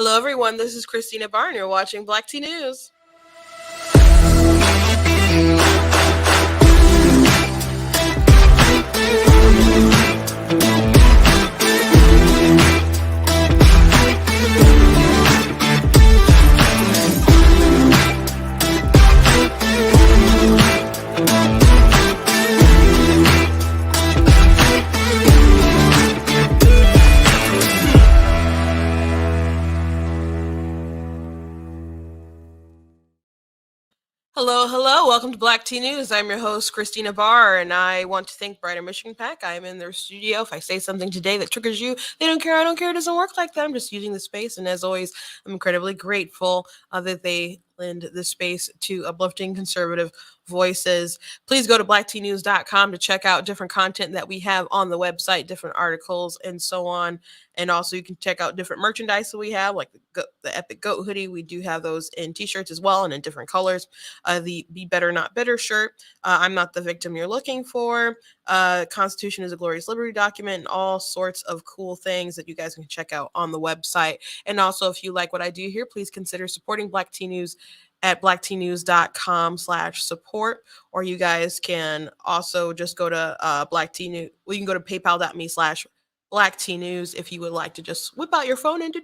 Hello, everyone. This is Christina Barton. You're watching Black Tea News. Hello. Welcome to Black Tea News. I'm your host, Christina Barr, and I want to thank Brighter Michigan PAC. I'm in their studio. If I say something today that triggers you, they don't care. I don't care. It doesn't work like that. I'm just using the space, and as always, I'm incredibly grateful that they lend the space to uplifting conservative voices. Please go to blacktnews.com to check out different content that we have on the website, different articles, and so on. And also you can check out different merchandise that we have, like the Epic Goat hoodie. We do have those in t-shirts as well and in different colors. The Be Better Not Bitter shirt, I'm not the victim you're looking for, Constitution is a Glorious Liberty document, and all sorts of cool things that you guys can check out on the website. And also, if you like what I do here, please consider supporting Black Tea News at blacktnews.com/support, or you guys can also just go to Black Tea News. We can go to paypal.me/Black Tea News if you would like to just whip out your phone and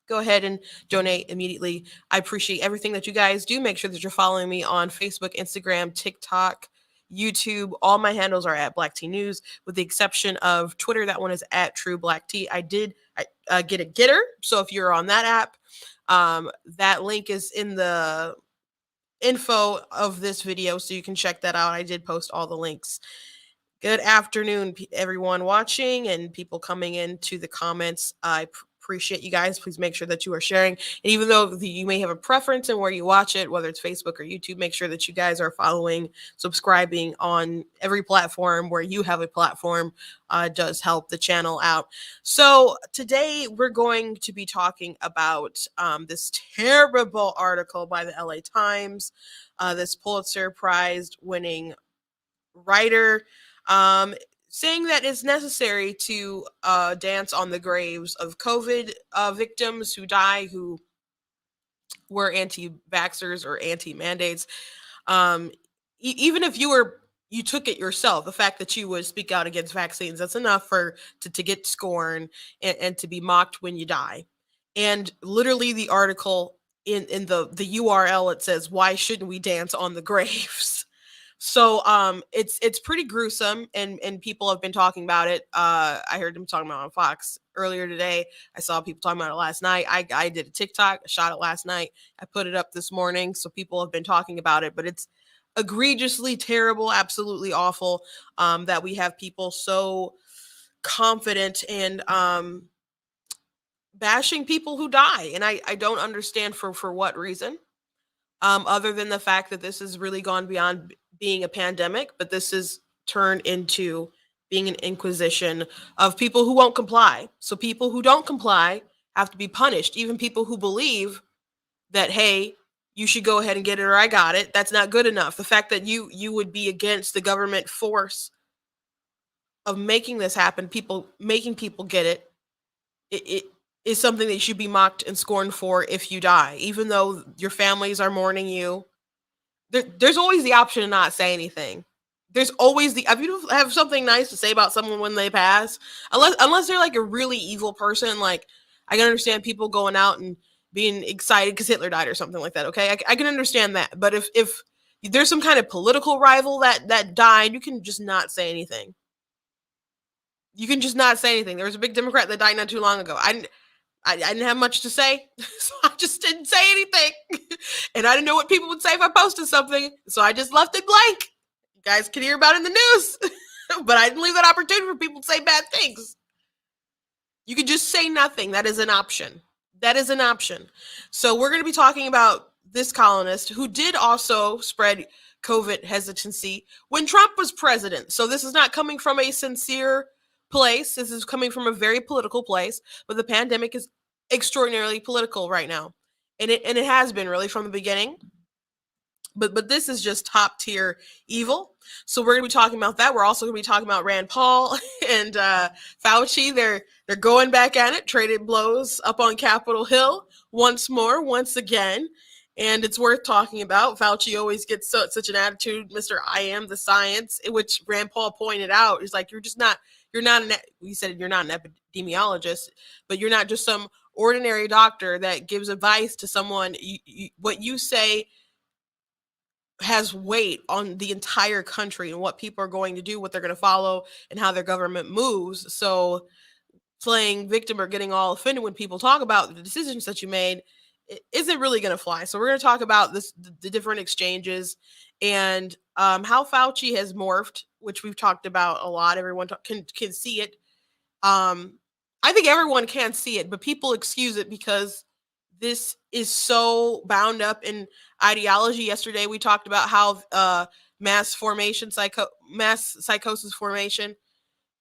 go ahead and donate immediately. I appreciate everything that you guys do. Make sure that you're following me on Facebook, Instagram, TikTok, YouTube. All my handles are at Black Tea News, with the exception of Twitter. That one is at True Black Tea. I did get a getter, so if you're on that app, that link is in the info of this video, so you can check that out. I did post all the links. Good afternoon, everyone watching and people coming into the comments. I appreciate you guys. Please make sure that you are sharing. And even though you may have a preference in where you watch it, whether it's Facebook or YouTube, make sure that you guys are following, subscribing on every platform where you have a platform. Does help the channel out. So today we're going to be talking about this terrible article by the LA Times, this Pulitzer Prize winning writer, saying that it's necessary to dance on the graves of COVID victims who die, who were anti-vaxxers or anti-mandates. Even if you took it yourself, the fact that you would speak out against vaccines, that's enough to get scorned and to be mocked when you die. And literally the article in the URL, it says, "Why shouldn't we dance on the graves?" So it's pretty gruesome, and people have been talking about it. I heard them talking about it on Fox earlier today. I saw people talking about it last night. I did a TikTok, I shot it last night. I put it up this morning, so people have been talking about it. But it's egregiously terrible, absolutely awful, that we have people so confident and bashing people who die, and I don't understand for what reason. Other than the fact that this has really gone beyond being a pandemic, but this is turned into being an inquisition of people who won't comply. So people who don't comply have to be punished. Even people who believe that, hey, you should go ahead and get it or I got it, that's not good enough. The fact that you would be against the government force of making this happen, making people get it is something that you should be mocked and scorned for if you die, even though your families are mourning you. There's always the option to not say anything. There's always if you have something nice to say about someone when they pass, unless they're like a really evil person. Like, I can understand people going out and being excited because Hitler died or something like that. Okay, I can understand that. But if there's some kind of political rival that died, you can just not say anything. You can just not say anything. There was a big Democrat that died not too long ago. I didn't have much to say, so I just didn't say anything. And I didn't know what people would say if I posted something, so I just left it blank. You guys can hear about it in the news, but I didn't leave that opportunity for people to say bad things. You can just say nothing. That is an option. So we're going to be talking about this columnist who did also spread COVID hesitancy when Trump was president. So this is not coming from a sincere place. This is coming from a very political place, but the pandemic is extraordinarily political right now, and it has been really from the beginning. But this is just top tier evil. So we're going to be talking about that. We're also going to be talking about Rand Paul and Fauci. They're going back at it. Traded blows up on Capitol Hill. once again. And it's worth talking about. Fauci always gets such an attitude, Mr. I am the science, which Rand Paul pointed out. He's like, you're not he said you're not an epidemiologist, but you're not just some ordinary doctor that gives advice to someone. What you say has weight on the entire country and what people are going to do, what they're going to follow, and how their government moves. So playing victim or getting all offended when people talk about the decisions that you made isn't really going to fly. So we're going to talk about the different exchanges and how Fauci has morphed, which we've talked about a lot. Everyone can see it. I think everyone can see it, but people excuse it because this is so bound up in ideology. Yesterday we talked about how mass psychosis formation,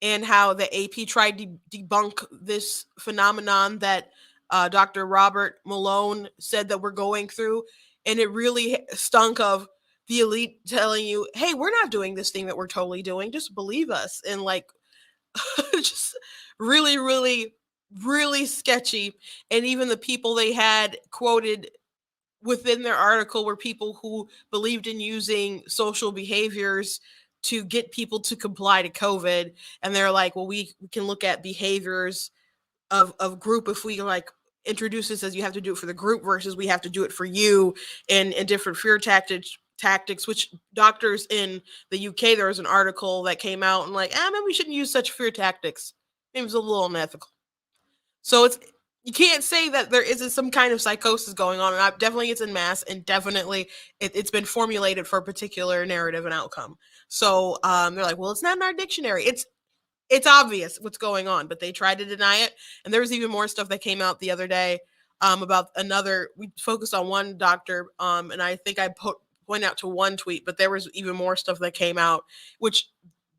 and how the AP tried to debunk this phenomenon that Dr. Robert Malone said that we're going through. And it really stunk of the elite telling you, hey, we're not doing this thing that we're totally doing. Just believe us. And like, just really, really, really sketchy. And even the people they had quoted within their article were people who believed in using social behaviors to get people to comply to COVID. And they're like, well, we can look at behaviors of group if we like introduce this as you have to do it for the group versus we have to do it for you, and different fear tactics, which doctors in the UK, there was an article that came out and like, maybe we shouldn't use such fear tactics. Maybe it's a little unethical. So you can't say that there isn't some kind of psychosis going on, and definitely it's in mass, and definitely it's been formulated for a particular narrative and outcome. So they're like, well, it's not in our dictionary. It's obvious what's going on, but they tried to deny it. And there was even more stuff that came out the other day about another. We focused on one doctor, and I think I point out to one tweet, but there was even more stuff that came out, which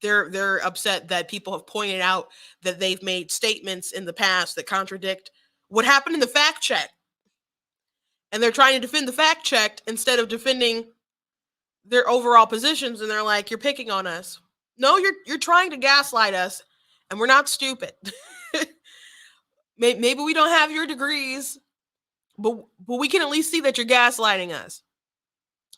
they're upset that people have pointed out that they've made statements in the past that contradict what happened in the fact check. And they're trying to defend the fact check instead of defending their overall positions. And they're like, you're picking on us. No, you're trying to gaslight us, and we're not stupid. Maybe we don't have your degrees, but we can at least see that you're gaslighting us.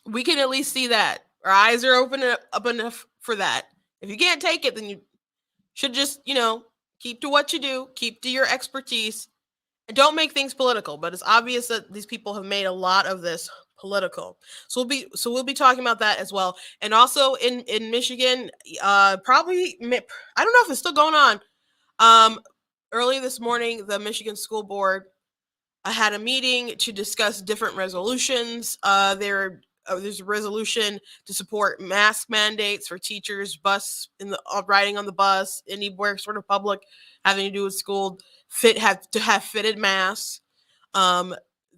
We can at least see that. Our eyes are open up enough for that. If you can't take it, then you should just, keep to what you do, keep to your expertise, and don't make things political. But it's obvious that these people have made a lot of this political. So we'll be talking about that as well. And also in Michigan, probably, I don't know if it's still going on. Early this morning, the Michigan School Board had a meeting to discuss different resolutions. There's a resolution to support mask mandates for teachers, riding on the bus, anywhere sort of public having to do with school, have fitted masks.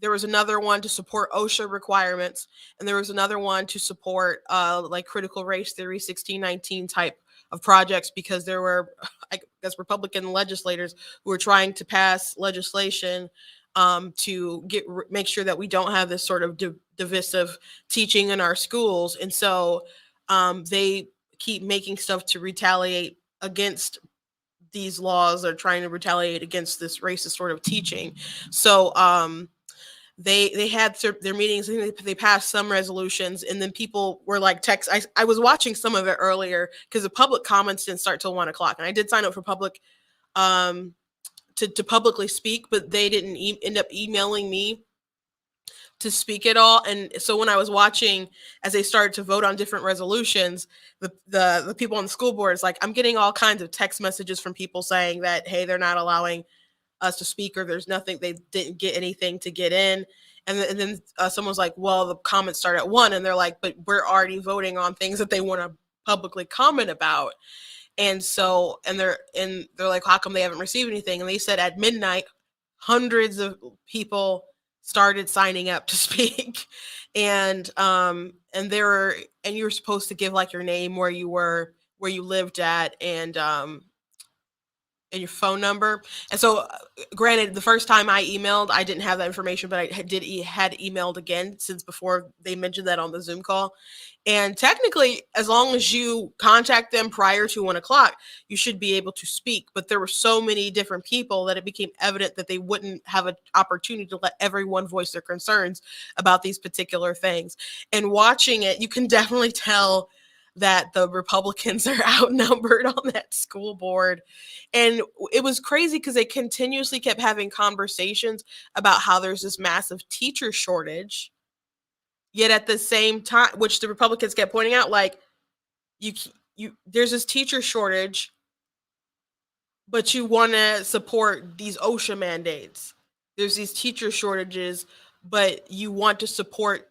There was another one to support OSHA requirements, and there was another one to support like critical race theory 1619 type of projects, because there were, I guess, Republican legislators who were trying to pass legislation to make sure that we don't have this sort of divisive teaching in our schools. And so they keep making stuff to retaliate against these laws. They're trying to retaliate against this racist sort of teaching. So they had their meetings. I think they passed some resolutions, and then people were like I was watching some of it earlier because the public comments didn't start till 1:00, and I did sign up for public to publicly speak, but they didn't end up emailing me to speak at all. And so when I was watching as they started to vote on different resolutions, the people on the school board is like, I'm getting all kinds of text messages from people saying that, hey, they're not allowing us to speak, or there's nothing, they didn't get anything to get in. And then someone's like, well, the comments start at 1, and they're like, but we're already voting on things that they want to publicly comment about. And so, and they're like, how come they haven't received anything? And they said at midnight, hundreds of people started signing up to speak. And you were supposed to give like your name, where you lived at, and and your phone number. And so, granted, the first time I emailed, I didn't have that information, but I had emailed again since before they mentioned that on the Zoom call. And technically, as long as you contact them prior to 1 o'clock, you should be able to speak. But there were so many different people that it became evident that they wouldn't have an opportunity to let everyone voice their concerns about these particular things. And watching it, you can definitely tell that the Republicans are outnumbered on that school board. And it was crazy because they continuously kept having conversations about how there's this massive teacher shortage. Yet at the same time, which the Republicans kept pointing out, like, there's this teacher shortage, but you want to support these OSHA mandates. There's these teacher shortages, but you want to support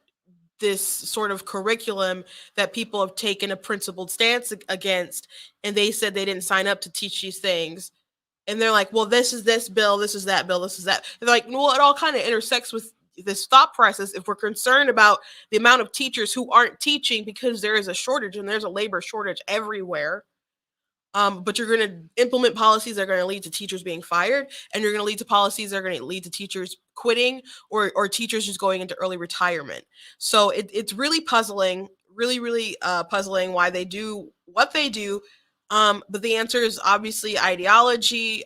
this sort of curriculum that people have taken a principled stance against. And they said they didn't sign up to teach these things. And they're like, well, this is this bill, this is that bill, this is that. And they're like, well, it all kind of intersects with this thought process. If we're concerned about the amount of teachers who aren't teaching because there is a shortage and there's a labor shortage everywhere, but you're going to implement policies that are going to lead to teachers being fired, and you're going to lead to policies that are going to lead to teachers quitting or teachers just going into early retirement. So it's really puzzling, really puzzling why they do what they do. But the answer is obviously ideology.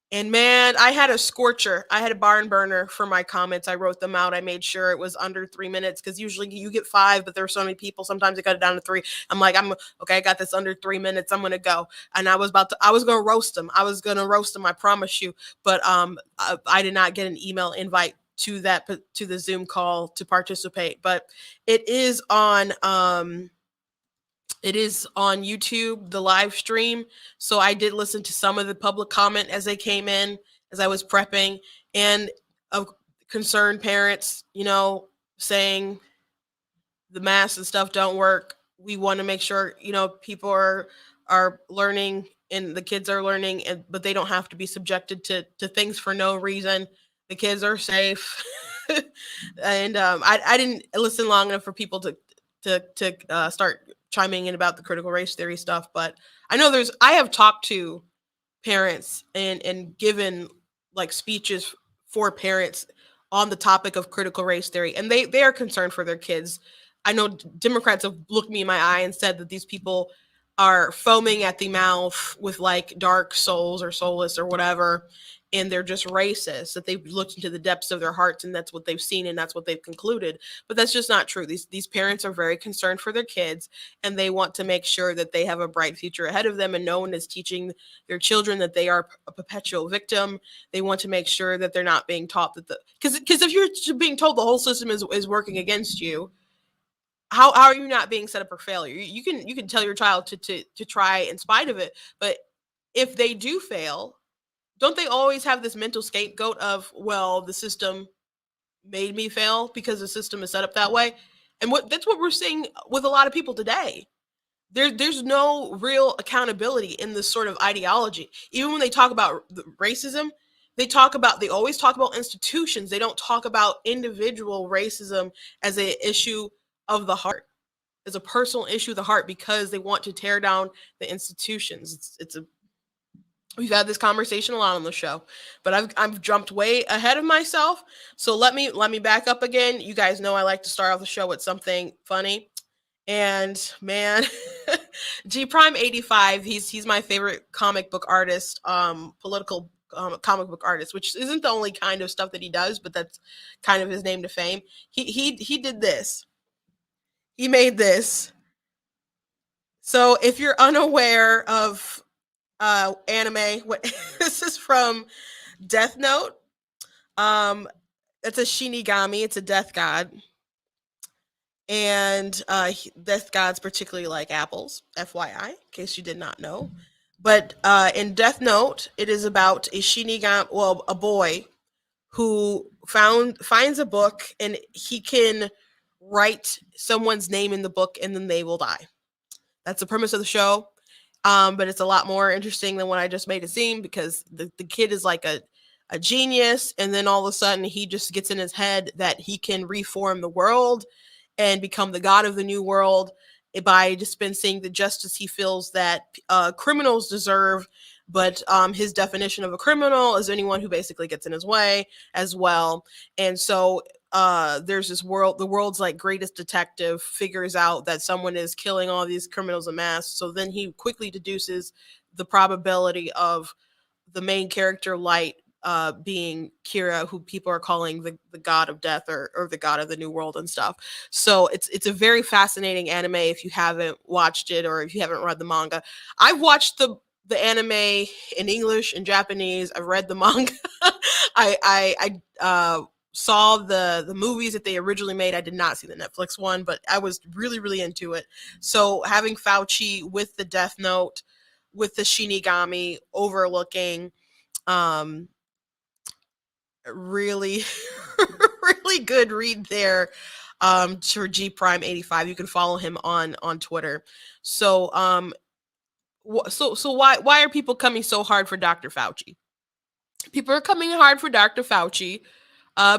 And man, I had a scorcher. I had a barn burner for my comments. I wrote them out. I made sure it was under 3 minutes because usually you get 5, but there are so many people. Sometimes they cut it down to 3. I'm like, okay. I got this under 3 minutes. I'm gonna go. And I was gonna roast them. I promise you. But I did not get an email invite to the Zoom call to participate. But it is on YouTube, the live stream. So I did listen to some of the public comment as they came in as I was prepping, and of concerned parents, saying the masks and stuff don't work. We want to make sure, people are learning and the kids are learning, but they don't have to be subjected to things for no reason. The kids are safe. And I didn't listen long enough for people to start chiming in about the critical race theory stuff, but I have talked to parents and given like speeches for parents on the topic of critical race theory, and they are concerned for their kids. I know Democrats have looked me in my eye and said that these people are foaming at the mouth with like dark souls or soulless or whatever, and they're just racist, that they've looked into the depths of their hearts and that's what they've seen and that's what they've concluded. But that's just not true. These parents are very concerned for their kids, and they want to make sure that they have a bright future ahead of them, and no one is teaching their children that they are a perpetual victim. They want to make sure that they're not being taught that because if you're being told the whole system is working against you, how are you not being set up for failure? You can tell your child to try in spite of it, but if they do fail, don't they always have this mental scapegoat of, well, the system made me fail because the system is set up that way? And that's what we're seeing with a lot of people today. There's no real accountability in this sort of ideology. Even when they talk about racism, they always talk about institutions. They don't talk about individual racism as an issue of the heart, as a personal issue of the heart, because they want to tear down the institutions. We've had this conversation a lot on the show, but I've jumped way ahead of myself. So let me back up again. You guys know I like to start off the show with something funny. And man, G Prime 85, he's my favorite comic book artist, political comic book artist, which isn't the only kind of stuff that he does, but that's kind of his name to fame. He did this. He made this. So if you're unaware of anime, this is from Death Note. It's a Shinigami, it's a death god, and death gods particularly like apples, FYI, in case you did not know. But in Death Note, it is about a Shinigami, well, a boy who finds a book, and he can write someone's name in the book and then they will die. That's the premise of the show. But it's a lot more interesting than what I just made it seem, because the kid is like a genius, and then all of a sudden he just gets in his head that he can reform the world and become the god of the new world by dispensing the justice he feels that criminals deserve but his definition of a criminal is anyone who basically gets in his way as well. And so there's this world, the world's like greatest detective figures out that someone is killing all these criminals en masse. So then he quickly deduces the probability of the main character, Light, being Kira, who people are calling the god of death, or the god of the new world and stuff. So it's a very fascinating anime if you haven't watched it or if you haven't read the manga. I've watched the anime in English and Japanese. I've read the manga. I saw the movies that they originally made. I did not see the Netflix one, but I was really, really into it. So having Fauci with the Death Note, with the Shinigami overlooking, really really good read there, for G Prime 85. You can follow him on Twitter. So so why are people coming so hard for Dr. Fauci? People are coming hard for Dr. Fauci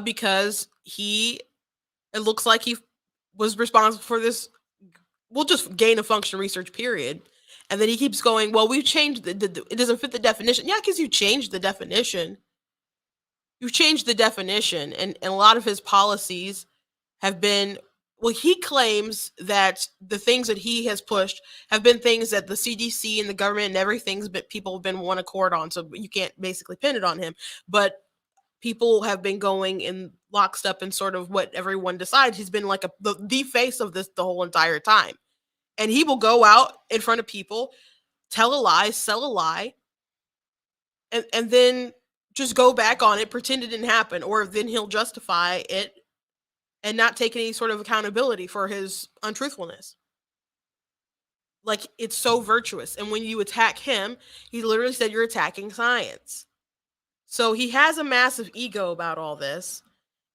because it looks like he was responsible for this, well, just gain of function research, period. And then he keeps going, well, we've changed it doesn't fit the definition. Yeah, because you changed the definition. You've changed the definition, and a lot of his policies have been, well, he claims that the things that he has pushed have been things that the CDC and the government and everything's but people have been one accord on, so you can't basically pin it on him. But people have been going in lockstep and sort of what everyone decides. He's been like the face of this the whole entire time. And he will go out in front of people, tell a lie, sell a lie, and then just go back on it, pretend it didn't happen, or then he'll justify it and not take any sort of accountability for his untruthfulness. Like, it's so virtuous. And when you attack him, he literally said you're attacking science. So he has a massive ego about all this.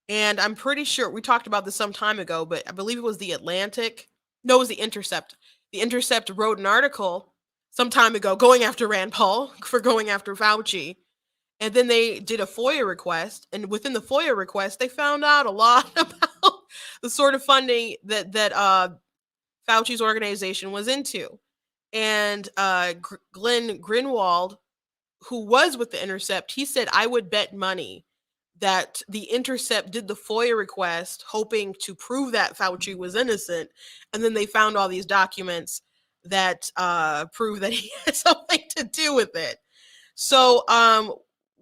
And I'm pretty sure we talked about this some time ago, but I believe it was The Atlantic. No, it was The Intercept. The Intercept wrote an article some time ago going after Rand Paul for going after Fauci. And then they did a FOIA request. And within the FOIA request, they found out a lot about the sort of funding that Fauci's organization was into. And Glenn Greenwald, who was with the Intercept, he said, I would bet money that the Intercept did the FOIA request hoping to prove that Fauci was innocent. And then they found all these documents that prove that he had something to do with it. So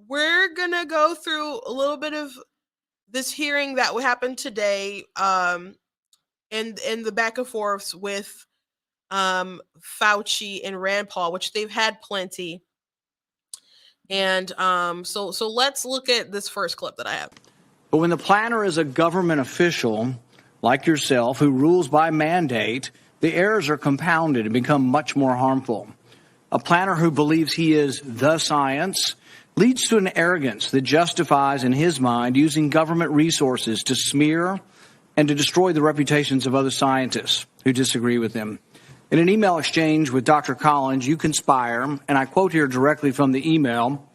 we're going to go through a little bit of this hearing that happened today, and the back and forths with Fauci and Rand Paul, which they've had plenty. And so let's look at this first clip that I have. But when the planner is a government official like yourself who rules by mandate, the errors are compounded and become much more harmful. A planner who believes he is the science leads to an arrogance that justifies, in his mind, using government resources to smear and to destroy the reputations of other scientists who disagree with him. In an email exchange with Dr. Collins, you conspire, and I quote here directly from the email,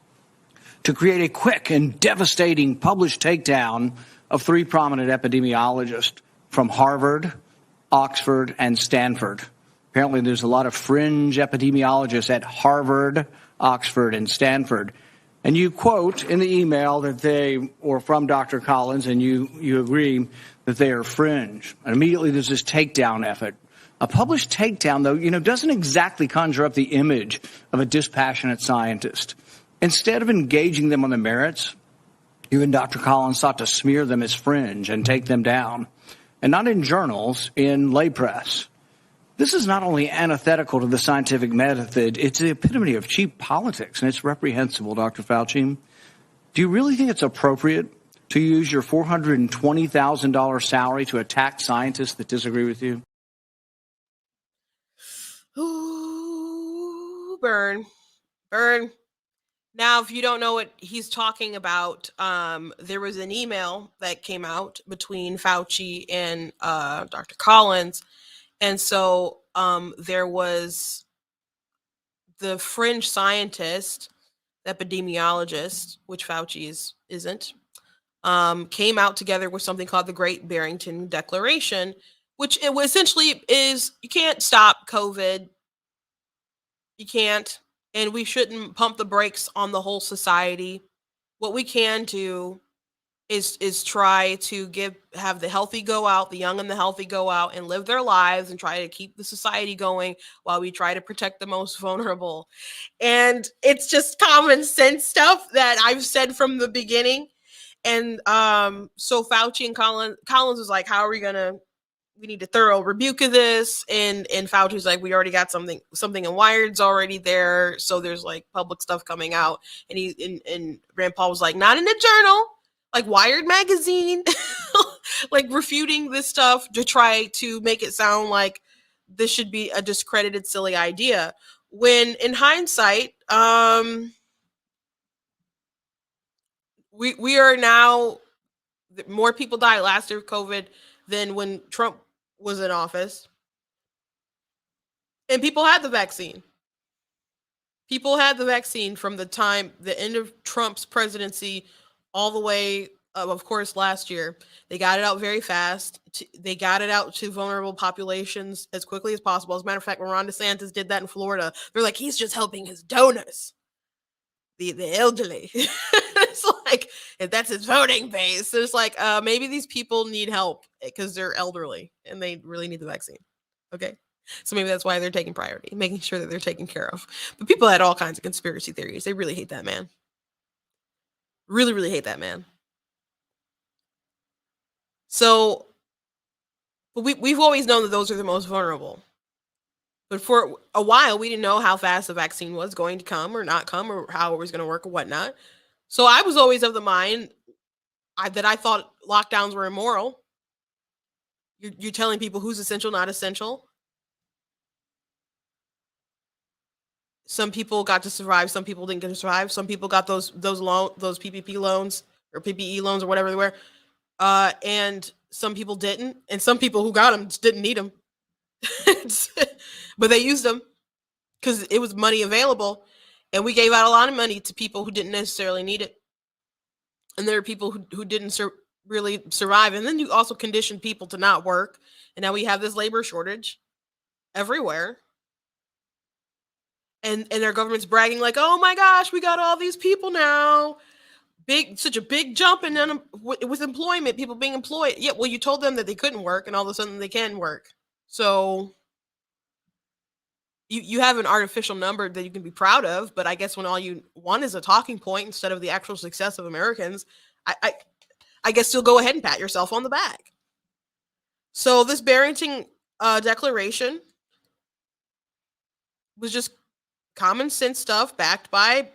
to create a quick and devastating published takedown of three prominent epidemiologists from Harvard, Oxford, and Stanford. Apparently there's a lot of fringe epidemiologists at Harvard, Oxford, and Stanford. And you quote in the email that they, or from Dr. Collins, and you agree that they are fringe. And immediately there's this takedown effort. A published takedown, though, doesn't exactly conjure up the image of a dispassionate scientist. Instead of engaging them on the merits, you and Dr. Collins sought to smear them as fringe and take them down. And not in journals, in lay press. This is not only antithetical to the scientific method, it's the epitome of cheap politics, and it's reprehensible, Dr. Fauci. Do you really think it's appropriate to use your $420,000 salary to attack scientists that disagree with you? Ooh, burn. Now, if you don't know what he's talking about, there was an email that came out between Fauci and Dr. Collins. And so there was the fringe scientist, epidemiologist, which Fauci isn't, came out together with something called the Great Barrington Declaration, which it essentially is, you can't stop COVID. You can't. and we shouldn't pump the brakes on the whole society. What we can do is try to have the healthy go out, the young and the healthy go out and live their lives and try to keep the society going while we try to protect the most vulnerable. And it's just common sense stuff that I've said from the beginning. And so Fauci and Collins was like, how are we gonna, we need a thorough rebuke of this, and Fauci's like, we already got something in Wired's already there, so there's like public stuff coming out, and Rand Paul was like, not in a journal, like Wired magazine, like refuting this stuff to try to make it sound like this should be a discredited, silly idea. When in hindsight, we are now, more people died last year of COVID than when Trump was in office. And people had the vaccine. People had the vaccine from the end of Trump's presidency all the way, of course, last year. They got it out very fast. They got it out to vulnerable populations as quickly as possible. As a matter of fact, when Ron DeSantis did that in Florida, they're like, he's just helping his donors, the elderly. It's like, if that's his voting base, it's like, maybe these people need help because they're elderly and they really need the vaccine. Okay. So maybe that's why they're taking priority, making sure that they're taken care of. But people had all kinds of conspiracy theories. They really hate that man. Really, really hate that man. So, but we've always known that those are the most vulnerable. But for a while, we didn't know how fast the vaccine was going to come or not come, or how it was going to work or whatnot. So I was always of the mind that I thought lockdowns were immoral. You're telling people who's essential, not essential. Some people got to survive. Some people didn't get to survive. Some people got those PPP loans or PPE loans or whatever they were, and some people didn't. And some people who got them didn't need them, but they used them because it was money available, and we gave out a lot of money to people who didn't necessarily need it. And there are people who didn't really survive. And then you also condition people to not work, and now we have this labor shortage everywhere. And their government's bragging like, oh my gosh, we got all these people now. Such a big jump in with employment, people being employed. Yeah, well, you told them that they couldn't work, and all of a sudden they can work. So you have an artificial number that you can be proud of, but I guess when all you want is a talking point instead of the actual success of Americans, I guess you'll go ahead and pat yourself on the back. So this Barrington declaration was just common sense stuff backed by,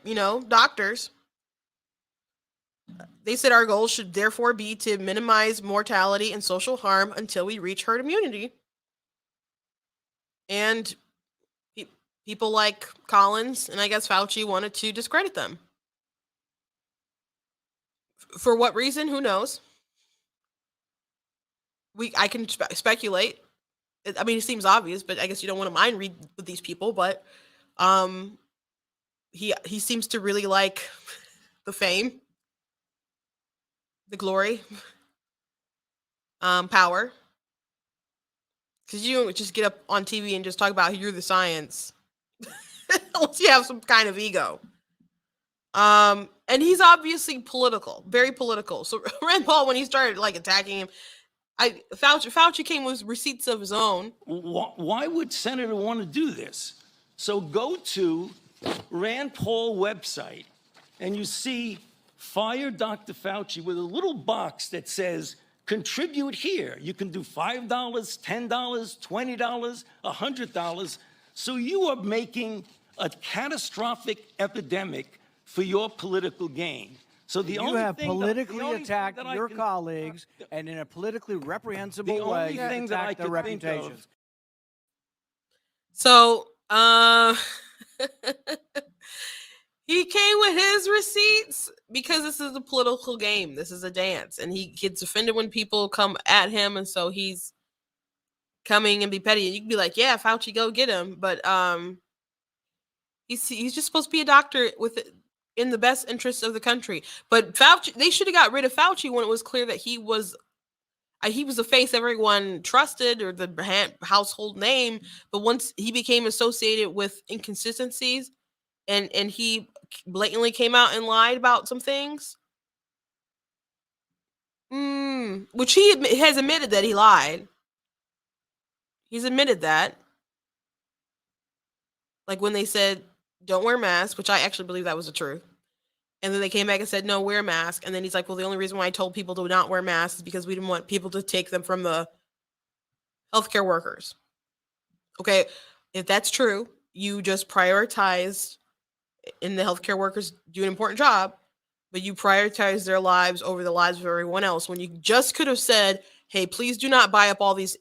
doctors. They said our goal should therefore be to minimize mortality and social harm until we reach herd immunity. And people like Collins and I guess Fauci wanted to discredit them. For what reason? Who knows? I can speculate. I mean, it seems obvious, but I guess you don't want to mind read with these people. But he seems to really like the fame, the glory, power. Because you don't just get up on TV and just talk about you're the science. Unless you have some kind of ego. And he's obviously political, very political. So Rand Paul, when he started like attacking him, Fauci came with receipts of his own. Why would Senator want to do this? So go to Rand Paul website and you see fire Dr. Fauci with a little box that says contribute here. You can do $5, $10, $20, $100. So you are making a catastrophic epidemic for your political gain. So you have politically attacked your colleagues and in a politically reprehensible way attacked their reputations. So he came with his receipts because this is a political game. This is a dance, and he gets offended when people come at him, and so he's coming and be petty. And you can be like, "Yeah, Fauci, go get him," but he's just supposed to be a doctor in the best interest of the country. But Fauci, they should have got rid of Fauci when it was clear that he was the face everyone trusted or the household name. But once he became associated with inconsistencies and he blatantly came out and lied about some things. Which he has admitted that he lied. He's admitted that. Like when they said, don't wear masks, which I actually believe that was the truth. And then they came back and said, no, wear a mask. And then he's like, well, the only reason why I told people to not wear masks is because we didn't want people to take them from the healthcare workers. Okay, if that's true, you just prioritized, and the healthcare workers do an important job, but you prioritize their lives over the lives of everyone else, when you just could have said, hey, please do not buy up all these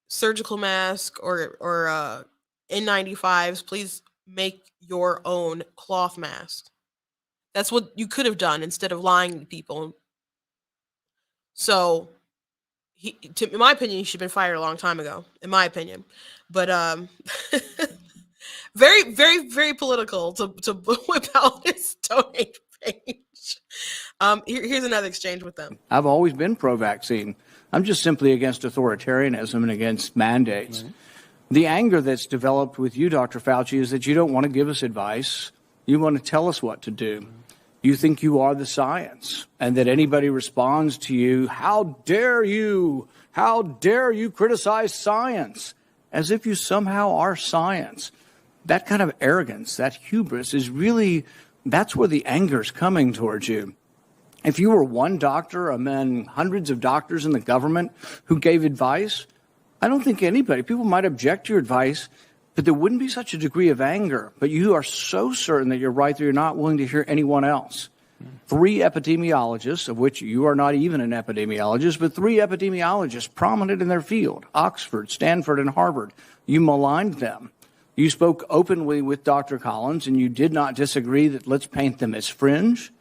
surgical masks or N95s. Please make your own cloth mask. That's what you could have done instead of lying to people. So, in my opinion, he should have been fired a long time ago, in my opinion. But very, very, very political to whip out his donate page. Here's another exchange with them. I've always been pro-vaccine. I'm just simply against authoritarianism and against mandates. Right. The anger that's developed with you, Dr. Fauci, is that you don't want to give us advice. You want to tell us what to do. You think you are the science, and that anybody responds to you, how dare you? How dare you criticize science? As if you somehow are science. That kind of arrogance, that hubris is really, that's where the anger's coming towards you. If you were one doctor among hundreds of doctors in the government who gave advice, I don't think people might object to your advice, but there wouldn't be such a degree of anger. But you are so certain that you're right that you're not willing to hear anyone else. 3 epidemiologists, of which you are not even an epidemiologist, but 3 epidemiologists prominent in their field, Oxford, Stanford, and Harvard. You maligned them. You spoke openly with Dr. Collins, and you did not disagree that let's paint them as fringe.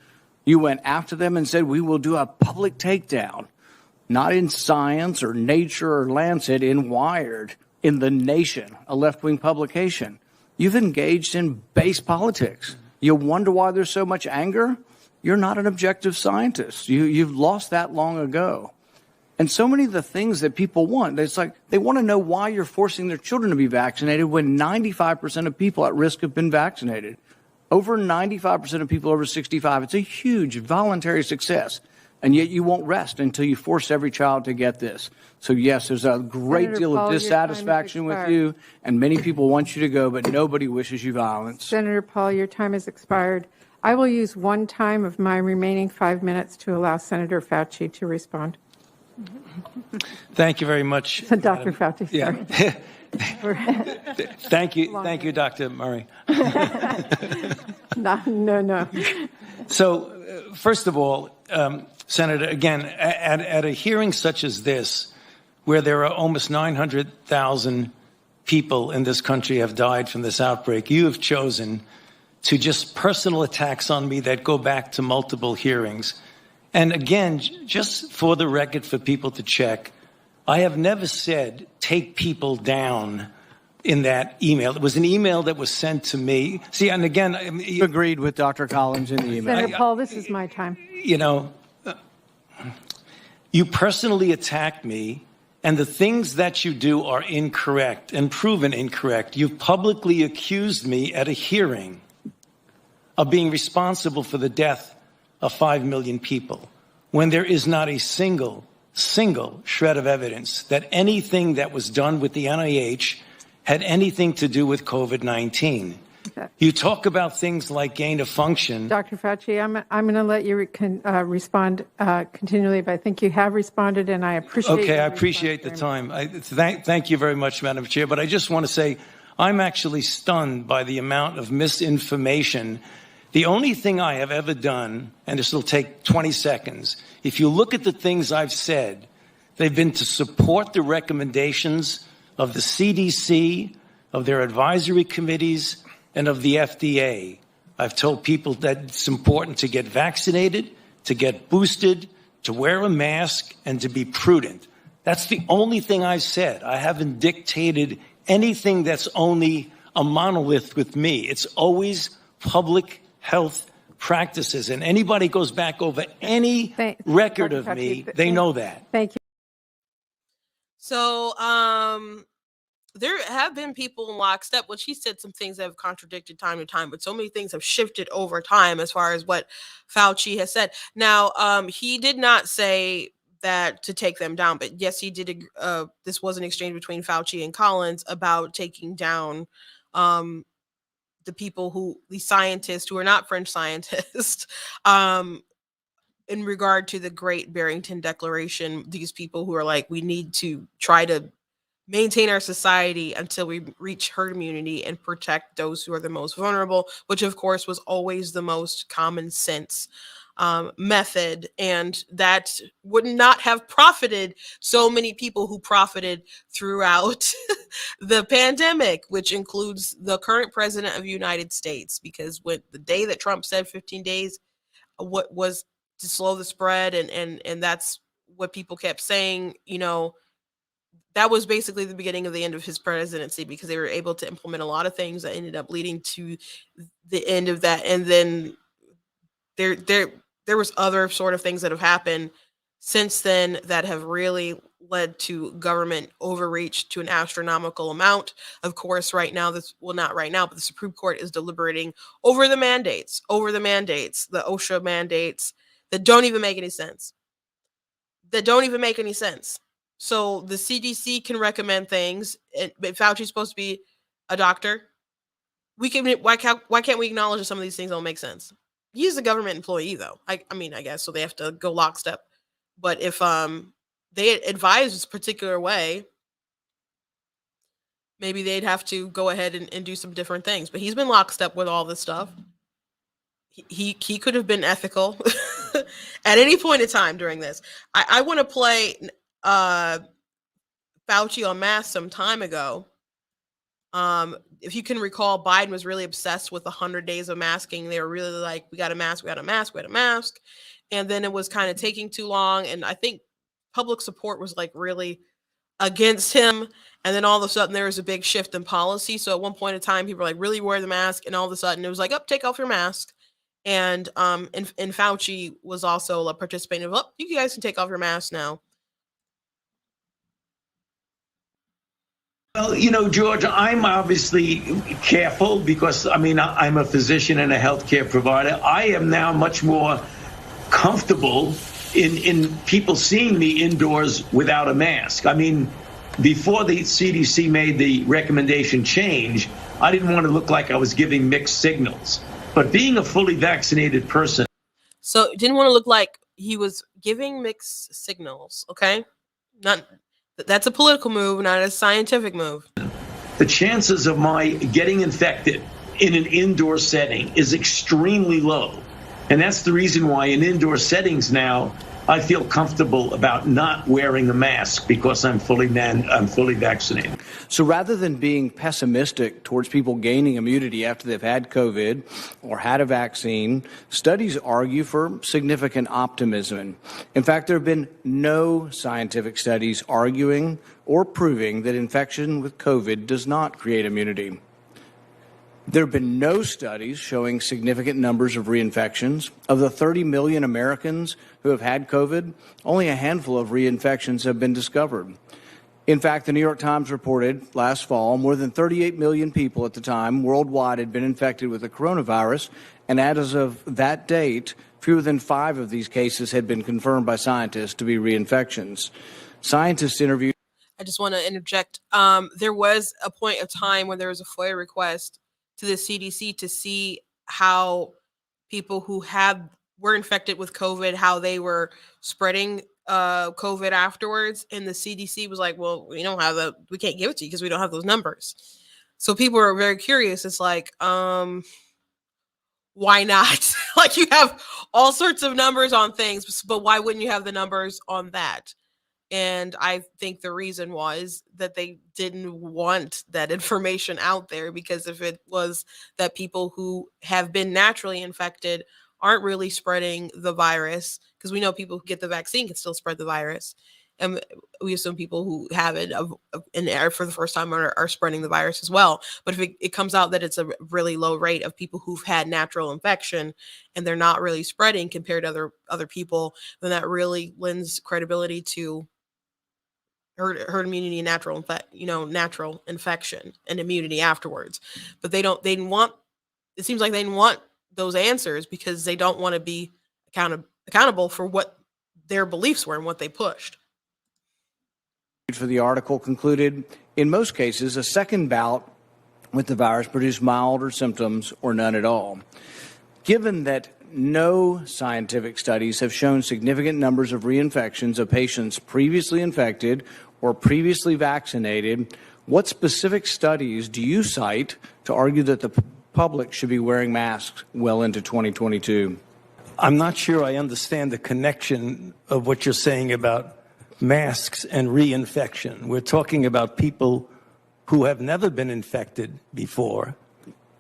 You went after them and said, we will do a public takedown, not in Science or Nature or Lancet, in Wired, in The Nation, a left-wing publication. You've engaged in base politics. You wonder why there's so much anger? You're not an objective scientist. You've lost that long ago. And so many of the things that people want, it's like they want to know why you're forcing their children to be vaccinated when 95% of people at risk have been vaccinated. Over 95% of people over 65. It's a huge voluntary success. And yet you won't rest until you force every child to get this. So, yes, there's a great Senator deal Paul, of dissatisfaction with you, and many people want you to go, but nobody wishes you violence. Senator Paul, your time has expired. I will use one time of my remaining 5 minutes to allow Senator Fauci to respond. Thank you very much. Dr. Fauci, sorry. Yeah. Thank you, Dr. Murray. No. So, first of all, Senator, again, at a hearing such as this, where there are almost 900,000 people in this country have died from this outbreak, you have chosen to just personal attacks on me that go back to multiple hearings. And again, just for the record, for people to check, I have never said take people down in that email. It was an email that was sent to me. See, and again, you agreed with Dr. Collins in the email. Senator Paul, this is my time. You know, you personally attack me, and the things that you do are incorrect and proven incorrect. You've publicly accused me at a hearing of being responsible for the death of 5 million people, when there is not a single shred of evidence that anything that was done with the NIH had anything to do with COVID-19. Okay. You talk about things like gain of function. Dr. Fauci, I'm going to let you respond continually, but I think you have responded, and I appreciate it. Okay, I appreciate the time. Thank you very much, Madam Chair. But I just want to say I'm actually stunned by the amount of misinformation. The only thing I have ever done, and this will take 20 seconds, if you look at the things I've said, they've been to support the recommendations of the CDC, of their advisory committees, and of the FDA. I've told people that it's important to get vaccinated, to get boosted, to wear a mask, and to be prudent. That's the only thing I've said. I haven't dictated anything that's only a monolith with me. It's always public health practices, and anybody goes back over any record of me, they know that. Thank you. So, there have been people in lockstep, which he said some things that have contradicted time to time, but so many things have shifted over time as far as what Fauci has said. Now, he did not say that to take them down, but yes, he did. This was an exchange between Fauci and Collins about taking down um, the scientists who are not French scientists, in regard to the Great Barrington Declaration, these people who are like, we need to try to maintain our society until we reach herd immunity and protect those who are the most vulnerable, which of course was always the most common sense method. And that would not have profited so many people who profited throughout the pandemic, which includes the current president of the United States, because when the day that Trump said 15 days, what was to slow the spread, and that's what people kept saying, that was basically the beginning of the end of his presidency, because they were able to implement a lot of things that ended up leading to the end of that. And then there was other sort of things that have happened since then that have really led to government overreach to an astronomical amount. Of course, right now, not right now, but the Supreme Court is deliberating over the OSHA mandates that don't even make any sense. So the CDC can recommend things, but Fauci's supposed to be a doctor. Why can't we acknowledge that some of these things don't make sense? He's a government employee, though. I guess so. They have to go lockstep. But if they advise a particular way, maybe they'd have to go ahead and do some different things. But he's been lockstep with all this stuff. He could have been ethical at any point in time during this. I want to play Fauci on mask some time ago. If you can recall, Biden was really obsessed with 100 days of masking. They were really like, we got a mask. And then it was kind of taking too long. And I think public support was like really against him. And then all of a sudden there was a big shift in policy. So at one point in time, people were like, really wear the mask. And all of a sudden it was like, take off your mask. And Fauci was also a participant of, you guys can take off your mask now. Well, George, I'm obviously careful because, I'm a physician and a healthcare provider. I am now much more comfortable in people seeing me indoors without a mask. Before the CDC made the recommendation change, I didn't want to look like I was giving mixed signals. But being a fully vaccinated person. So didn't want to look like he was giving mixed signals, okay? That's a political move, not a scientific move. The chances of my getting infected in an indoor setting is extremely low. And that's the reason why in indoor settings now, I feel comfortable about not wearing a mask because I'm fully vaccinated. So rather than being pessimistic towards people gaining immunity after they've had COVID or had a vaccine, studies argue for significant optimism. In fact, there have been no scientific studies arguing or proving that infection with COVID does not create immunity. There have been no studies showing significant numbers of reinfections. Of the 30 million Americans who have had COVID, only a handful of reinfections have been discovered. In fact, the New York Times reported last fall more than 38 million people at the time worldwide had been infected with the coronavirus, and as of that date, fewer than 5 of these cases had been confirmed by scientists to be reinfections. Scientists interviewed. I just want to interject. There was a point of time when there was a FOIA request to the CDC to see how people who were infected with COVID, how they were spreading COVID afterwards. And the CDC was like, well, we can't give it to you because we don't have those numbers. So people are very curious. It's like, why not? Like, you have all sorts of numbers on things, but why wouldn't you have the numbers on that? And I think the reason was that they didn't want that information out there, because if it was that people who have been naturally infected aren't really spreading the virus, because we know people who get the vaccine can still spread the virus. And we assume people who have it for the first time are spreading the virus as well. But if it comes out that it's a really low rate of people who've had natural infection and they're not really spreading compared to other people, then that really lends credibility to herd immunity and natural infection and immunity afterwards. But they didn't want, it seems like they didn't want those answers because they don't want to be accountable for what their beliefs were and what they pushed. For the article concluded, in most cases, a second bout with the virus produced milder symptoms or none at all. Given that no scientific studies have shown significant numbers of reinfections of patients previously infected or previously vaccinated, what specific studies do you cite to argue that the public should be wearing masks well into 2022? I'm not sure I understand the connection of what you're saying about masks and reinfection. We're talking about people who have never been infected before.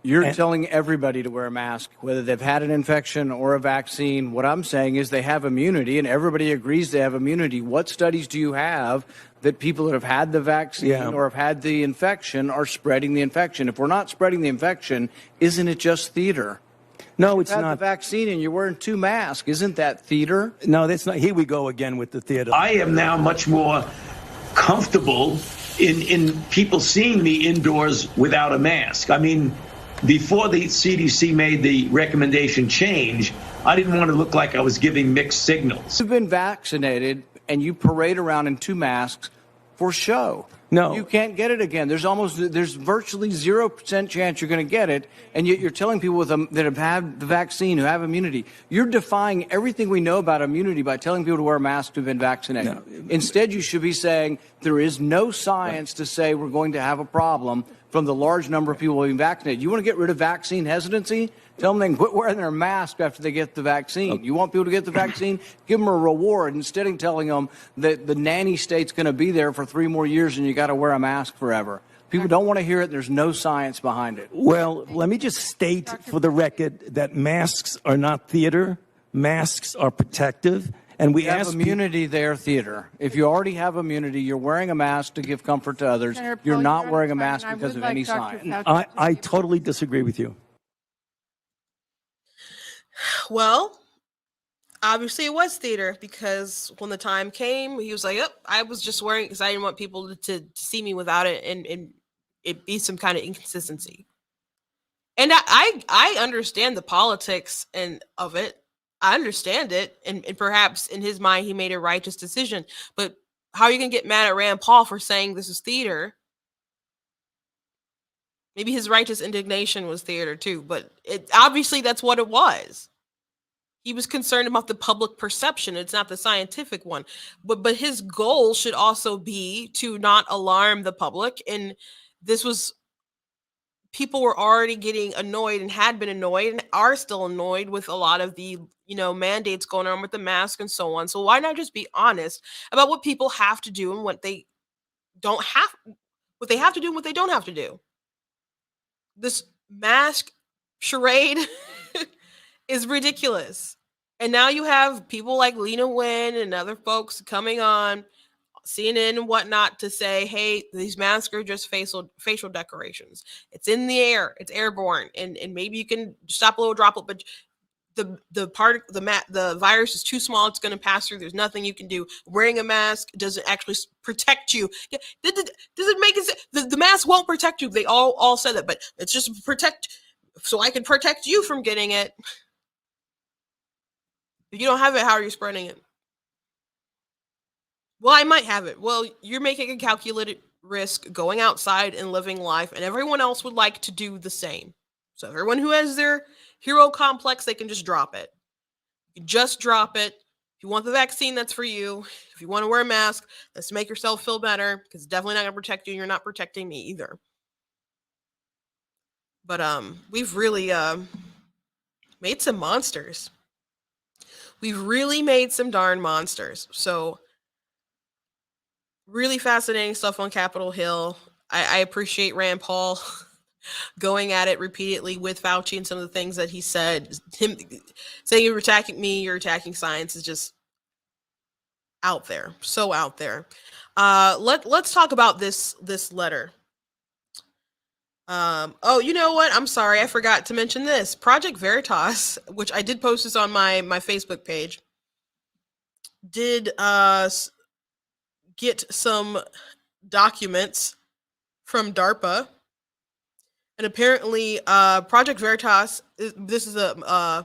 You're telling everybody to wear a mask, whether they've had an infection or a vaccine. What I'm saying is they have immunity, and everybody agrees they have immunity. What studies do you have that people that have had the vaccine or have had the infection are spreading the infection? If we're not spreading the infection, isn't it just theater? No, it's not. not. The vaccine and you're wearing 2 masks. Isn't that theater? No, that's not. Here we go again with the theater. I am now much more comfortable in people seeing me indoors without a mask. I mean, before the CDC made the recommendation change, I didn't want to look like I was giving mixed signals. You've been vaccinated and you parade around in 2 masks for show. No. You can't get it again. There's virtually 0% chance you're going to get it, and yet you're telling people that have had the vaccine, who have immunity. You're defying everything we know about immunity by telling people to wear masks who've been vaccinated. No. Instead, you should be saying there is no science to say we're going to have a problem from the large number of people being vaccinated. You want to get rid of vaccine hesitancy? Tell them they can quit wearing their mask after they get the vaccine. Okay. You want people to get the vaccine? Give them a reward instead of telling them that the nanny state's going to be there for 3 more years and you got to wear a mask forever. People don't want to hear it. There's no science behind it. Well, let me just state for the record that masks are not theater. Masks are protective. And we have immunity there, theater. If you already have immunity, you're wearing a mask to give comfort to others. You're not wearing a mask because of any science. I totally disagree with you. Well, obviously it was theater, because when the time came, he was like, "Yep, I was just wearing," because I didn't want people to see me without it and it be some kind of inconsistency. And I understand the politics of it. I understand it, and perhaps in his mind he made a righteous decision. But how are you gonna get mad at Rand Paul for saying this is theater? Maybe his righteous indignation was theater too, but obviously that's what it was. He was concerned about the public perception. It's not the scientific one. But his goal should also be to not alarm the public. And this was, people were already getting annoyed and had been annoyed and are still annoyed with a lot of the, mandates going on with the mask and so on. So why not just be honest about what people have to do and what they have to do and what they don't have to do? This mask charade is ridiculous. And now you have people like Lena Wynn and other folks coming on CNN and whatnot to say, hey, these masks are just facial decorations. It's in the air. It's airborne. And maybe you can stop a little droplet, but the virus is too small. It's going to pass through. There's nothing you can do. Wearing a mask doesn't actually protect you. Does it make it? The mask won't protect you. They all said that, but it's just protect, so I can protect you from getting it. If you don't have it, how are you spreading it? Well, I might have it. Well, you're making a calculated risk going outside and living life, and everyone else would like to do the same. So everyone who has their hero complex, they can just drop it. You can just drop it. If you want the vaccine, that's for you. If you want to wear a mask, let's make yourself feel better, because it's definitely not going to protect you, and you're not protecting me either. But we've really made some monsters. We've really made some darn monsters. So really fascinating stuff on Capitol Hill. I appreciate Rand Paul going at it repeatedly with Fauci and some of the things that he said. Him saying you're attacking me, you're attacking science is just out there. So out there. Let's talk about this letter. Oh, you know what? I'm sorry. I forgot to mention this. Project Veritas, which I did post this on my Facebook page, did get some documents from DARPA. And apparently, Project Veritas, this is the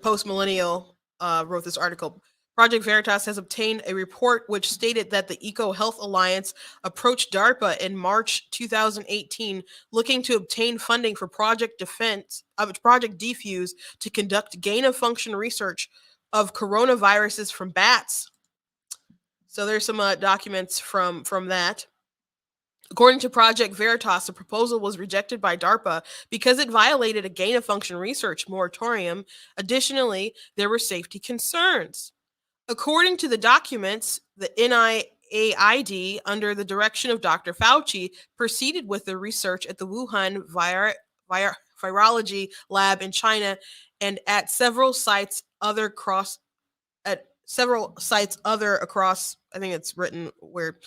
Post Millennial wrote this article. Project Veritas has obtained a report which stated that the Eco Health Alliance approached DARPA in March 2018 looking to obtain funding for Project Defuse to conduct gain-of-function research of coronaviruses from bats. So there's some documents from that. According to Project Veritas, the proposal was rejected by DARPA because it violated a gain-of-function research moratorium. Additionally, there were safety concerns. According to the documents, the NIAID, under the direction of Dr. Fauci, proceeded with the research at the Wuhan virology lab in China and at several sites across, I think it's written where,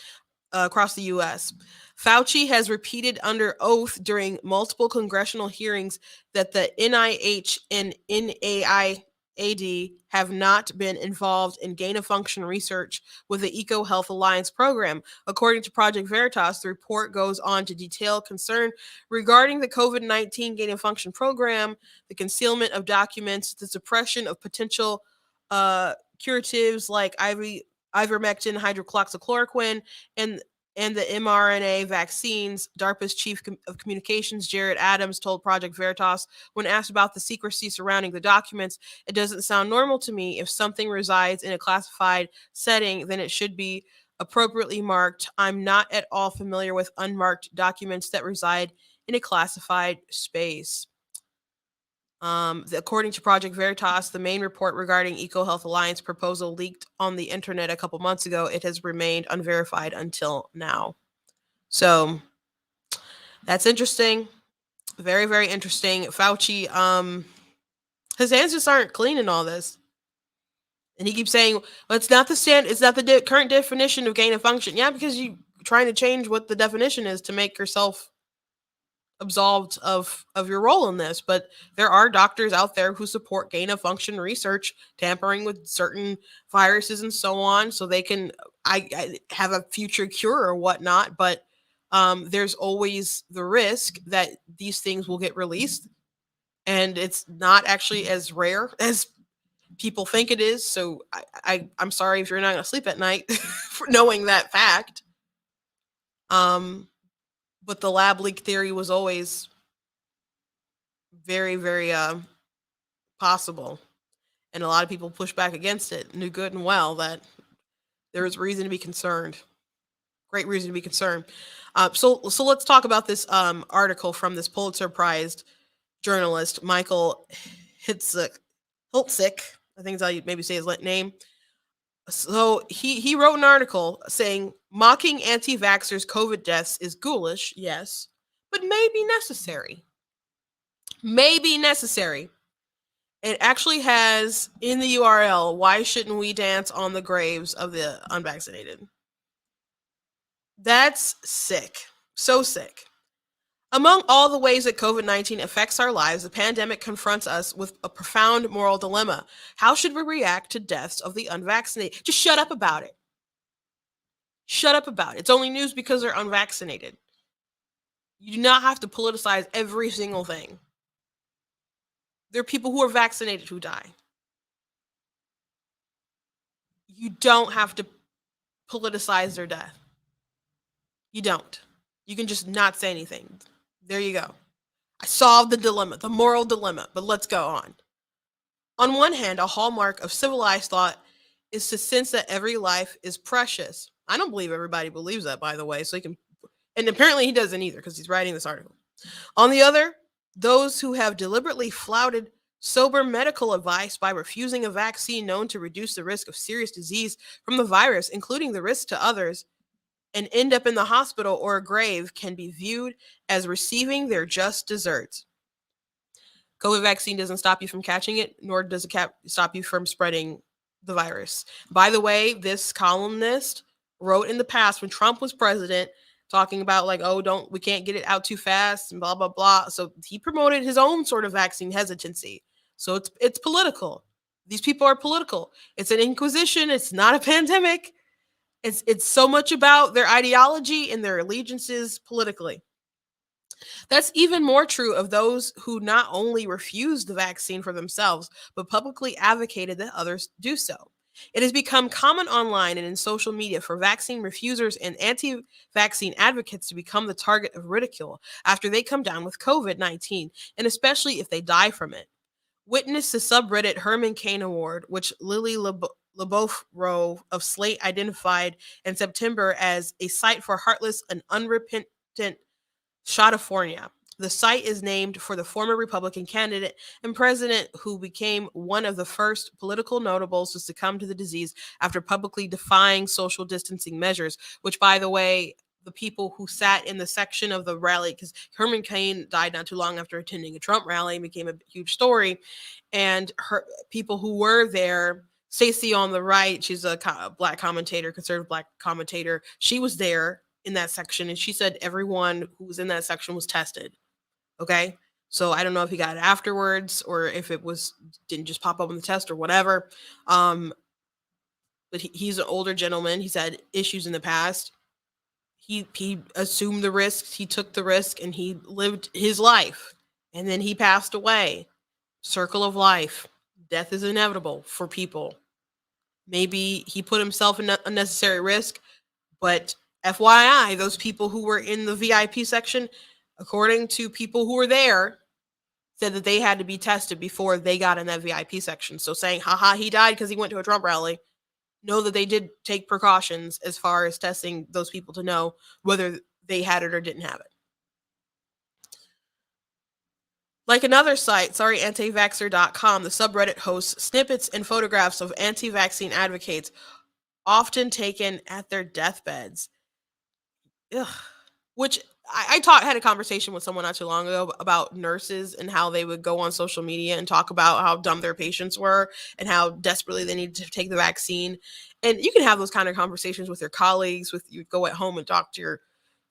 across the U.S. Fauci has repeated under oath during multiple congressional hearings that the NIH and NIAID have not been involved in gain-of-function research with the Eco Health Alliance program. According to Project Veritas, the report goes on to detail concern regarding the COVID-19 gain-of-function program, the concealment of documents, the suppression of potential curatives like ivermectin, hydroxychloroquine, and the mRNA vaccines. DARPA's chief of communications, Jared Adams, told Project Veritas when asked about the secrecy surrounding the documents, "It doesn't sound normal to me. If something resides in a classified setting, then it should be appropriately marked. I'm not at all familiar with unmarked documents that reside in a classified space." According to Project Veritas, the main report regarding Eco Health Alliance proposal leaked on the internet a couple months ago. It has remained unverified until now. So that's interesting. Very, very interesting. Fauci, his hands just aren't clean in all this. And he keeps saying, well, it's not the current definition of gain of function. Yeah, because you're trying to change what the definition is to make yourself absolved of your role in this. But there are doctors out there who support gain of function research, tampering with certain viruses and so on, so they can I have a future cure or whatnot. But there's always the risk that these things will get released, and it's not actually as rare as people think it is. So I'm sorry if you're not going to sleep at night for knowing that fact. But the lab leak theory was always very, very possible. And a lot of people pushed back against it, knew good and well that there was reason to be concerned. Great reason to be concerned. So let's talk about this article from this Pulitzer Prize journalist, Michael Hiltzik. I think that's how you maybe say his name. So he wrote an article saying, mocking anti-vaxxers' COVID deaths is ghoulish, yes, but may be necessary. May be necessary. It actually has in the URL, why shouldn't we dance on the graves of the unvaccinated? That's sick. So sick. Among all the ways that COVID-19 affects our lives, the pandemic confronts us with a profound moral dilemma. How should we react to deaths of the unvaccinated? Just shut up about it. Shut up about it. It's only news because they're unvaccinated. You do not have to politicize every single thing. There are people who are vaccinated who die. You don't have to politicize their death. You don't. You can just not say anything. There you go. I solved the dilemma, the moral dilemma, but let's go on. On one hand, a hallmark of civilized thought is to sense that every life is precious. I don't believe everybody believes that, by the way, so he can, and apparently he doesn't either because he's writing this article. On the other, those who have deliberately flouted sober medical advice by refusing a vaccine known to reduce the risk of serious disease from the virus, including the risk to others, and end up in the hospital or a grave can be viewed as receiving their just desserts. COVID vaccine doesn't stop you from catching it, nor does it stop you from spreading the virus. By the way, this columnist wrote in the past when Trump was president, talking about like, oh, we can't get it out too fast and blah, blah, blah. So he promoted his own sort of vaccine hesitancy. So it's political. These people are political. It's an inquisition. It's not a pandemic. It's so much about their ideology and their allegiances politically. That's even more true of those who not only refused the vaccine for themselves, but publicly advocated that others do so. It has become common online and in social media for vaccine refusers and anti vaccine advocates to become the target of ridicule after they come down with COVID-19, and especially if they die from it. Witness the subreddit Herman Cain Award, which Lily LeBoeuf of Slate identified in September as a site for heartless and unrepentant Shotaphoria. The site is named for the former Republican candidate and president who became one of the first political notables to succumb to the disease after publicly defying social distancing measures, which, by the way, the people who sat in the section of the rally, because Herman Cain died not too long after attending a Trump rally and became a huge story, and people who were there, Stacey on the right, she's a black commentator, conservative black commentator, she was there in that section, and she said everyone who was in that section was tested. Okay, so I don't know if he got it afterwards or if it didn't just pop up on the test or whatever. But he's an older gentleman. He's had issues in the past. He assumed the risks. He took the risk, and he lived his life. And then he passed away. Circle of life. Death is inevitable for people. Maybe he put himself in unnecessary risk, but FYI, those people who were in the VIP section, according to people who were there, said that they had to be tested before they got in that VIP section. So saying, haha, he died because he went to a Trump rally, know that they did take precautions as far as testing those people to know whether they had it or didn't have it. Like another site, anti-vaxxer.com, the subreddit hosts snippets and photographs of anti-vaccine advocates, often taken at their deathbeds. Ugh. Which I had a conversation with someone not too long ago about nurses and how they would go on social media and talk about how dumb their patients were and how desperately they needed to take the vaccine. And you can have those kind of conversations with your colleagues, you go at home and talk to your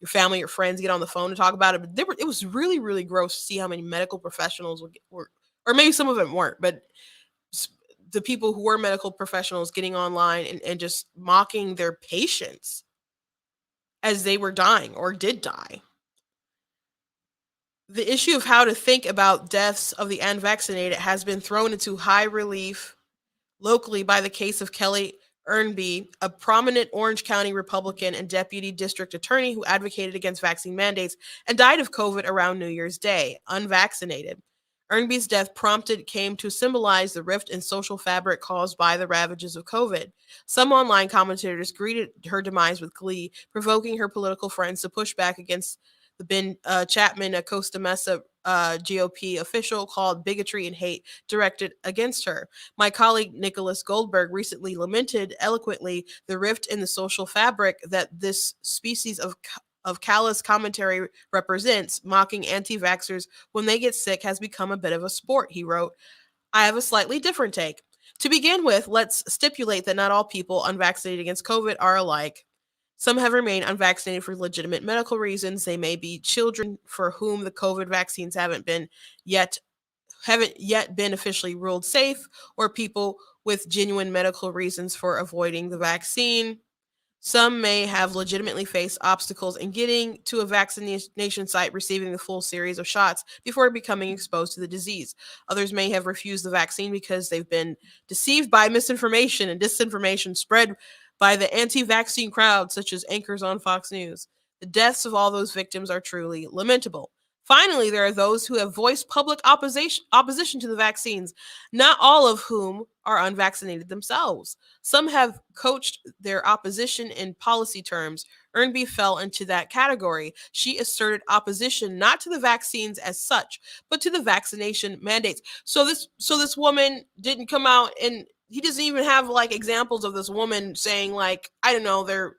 family, your friends, get on the phone and talk about it. But it was really, really gross to see how many medical professionals were, or maybe some of them weren't, but the people who were medical professionals getting online and just mocking their patients as they were dying or did die. The issue of how to think about deaths of the unvaccinated has been thrown into high relief locally by the case of Kelly Earnby, a prominent Orange County Republican and deputy district attorney who advocated against vaccine mandates and died of COVID around New Year's Day, unvaccinated. Earnby's death came to symbolize the rift in social fabric caused by the ravages of COVID. Some online commentators greeted her demise with glee, provoking her political friends to push back against the Ben Chapman, a Costa Mesa GOP official, called bigotry and hate directed against her. My colleague Nicholas Goldberg recently lamented eloquently the rift in the social fabric that this species of callous commentary represents. Mocking anti-vaxxers when they get sick has become a bit of a sport, he wrote. I have a slightly different take. To begin with, let's stipulate that not all people unvaccinated against COVID are alike. Some have remained unvaccinated for legitimate medical reasons. They may be children for whom the COVID vaccines haven't yet been officially ruled safe, or people with genuine medical reasons for avoiding the vaccine. Some may have legitimately faced obstacles in getting to a vaccination site, receiving the full series of shots before becoming exposed to the disease. Others may have refused the vaccine because they've been deceived by misinformation and disinformation spread by the anti-vaccine crowd, such as anchors on Fox News. The deaths of all those victims are truly lamentable. Finally, there are those who have voiced public opposition to the vaccines, not all of whom are unvaccinated themselves. Some have couched their opposition in policy terms. Earnby fell into that category. She asserted opposition not to the vaccines as such, but to the vaccination mandates. So this woman didn't come out, and he doesn't even have like examples of this woman saying like, I don't know, the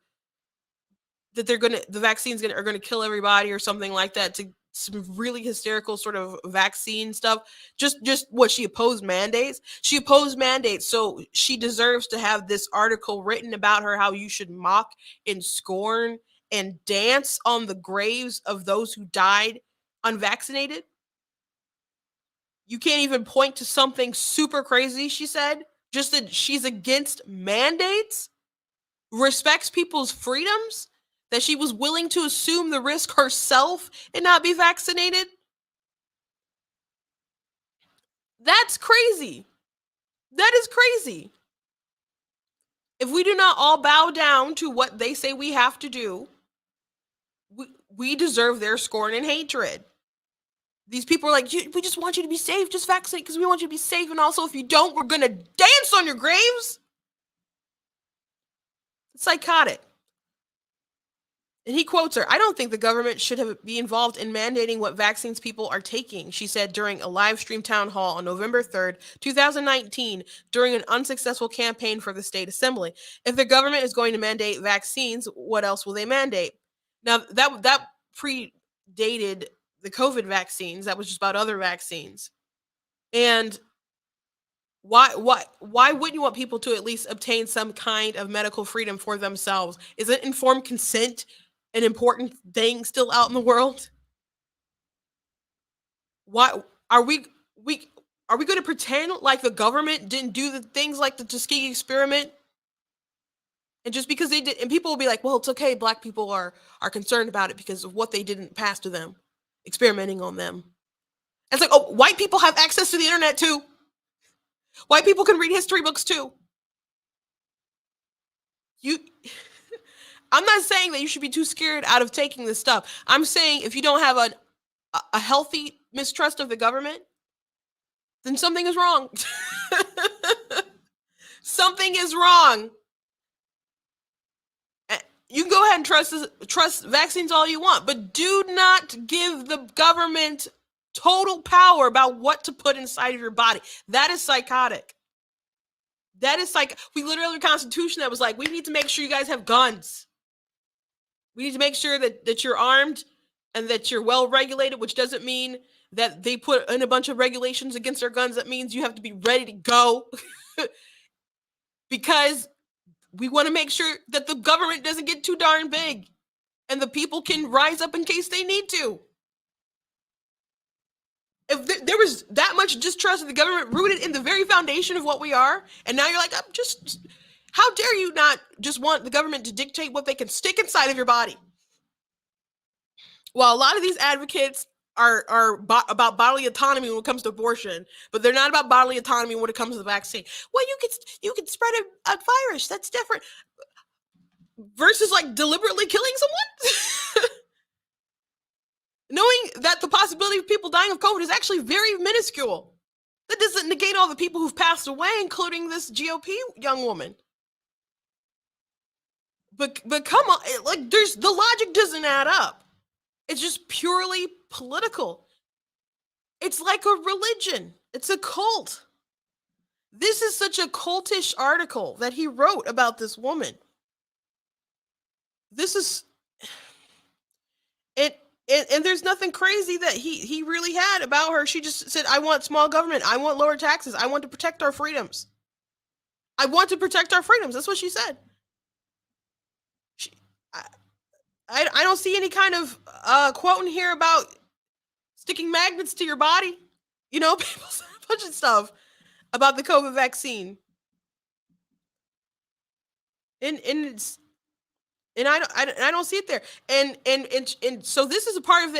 vaccines are gonna kill everybody or something like that, to some really hysterical sort of vaccine stuff. Just what she opposed mandates. She opposed mandates, so she deserves to have this article written about her, how you should mock and scorn and dance on the graves of those who died unvaccinated. You can't even point to something super crazy she said, just that she's against mandates. respects people's freedoms, that she was willing to assume the risk herself and not be vaccinated. That's crazy. That is crazy. If we do not all bow down to what they say we have to do, we deserve their scorn and hatred. These people are like, we just want you to be safe. Just vaccinate because we want you to be safe. And also, if you don't, we're going to dance on your graves. It's psychotic. And he quotes her, "I don't think the government should be involved in mandating what vaccines people are taking," she said during a live stream town hall on November 3rd, 2019, during an unsuccessful campaign for the state assembly. If the government is going to mandate vaccines, what else will they mandate? Now, that predated the COVID vaccines. That was just about other vaccines. And why wouldn't you want people to at least obtain some kind of medical freedom for themselves? Isn't informed consent an important thing still out in the world? Why are we going to pretend like the government didn't do the things like the Tuskegee experiment? And just because they did, and people will be like, well, it's okay, Black people are concerned about it because of what they didn't pass to them, experimenting on them. It's like, oh, white people have access to the internet too. White people can read history books too. I'm not saying that you should be too scared out of taking this stuff. I'm saying if you don't have a healthy mistrust of the government, then something is wrong. Something is wrong. You can go ahead and trust vaccines all you want, but do not give the government total power about what to put inside of your body. That is psychotic. That is we literally have a constitution that was like, we need to make sure you guys have guns. We need to make sure that you're armed and that you're well regulated, which doesn't mean that they put in a bunch of regulations against our guns. That means you have to be ready to go because we want to make sure that the government doesn't get too darn big and the people can rise up in case they need to. If there was that much distrust of the government rooted in the very foundation of what we are, and now you're like, how dare you not just want the government to dictate what they can stick inside of your body? Well, a lot of these advocates are about bodily autonomy when it comes to abortion, but they're not about bodily autonomy when it comes to the vaccine. Well, you could spread a virus. That's different. Versus like deliberately killing someone. Knowing that the possibility of people dying of COVID is actually very minuscule. That doesn't negate all the people who've passed away, including this GOP young woman. But come on, like the logic doesn't add up. It's just purely political. It's like a religion. It's a cult. This is such a cultish article that he wrote about this woman. This is it. And there's nothing crazy that he really had about her. She just said, I want small government. I want lower taxes. I want to protect our freedoms. I want to protect our freedoms. That's what she said. I don't see any kind of quote in here about sticking magnets to your body. You know, people say a bunch of stuff about the COVID vaccine. And I don't see it there. And so this is a part of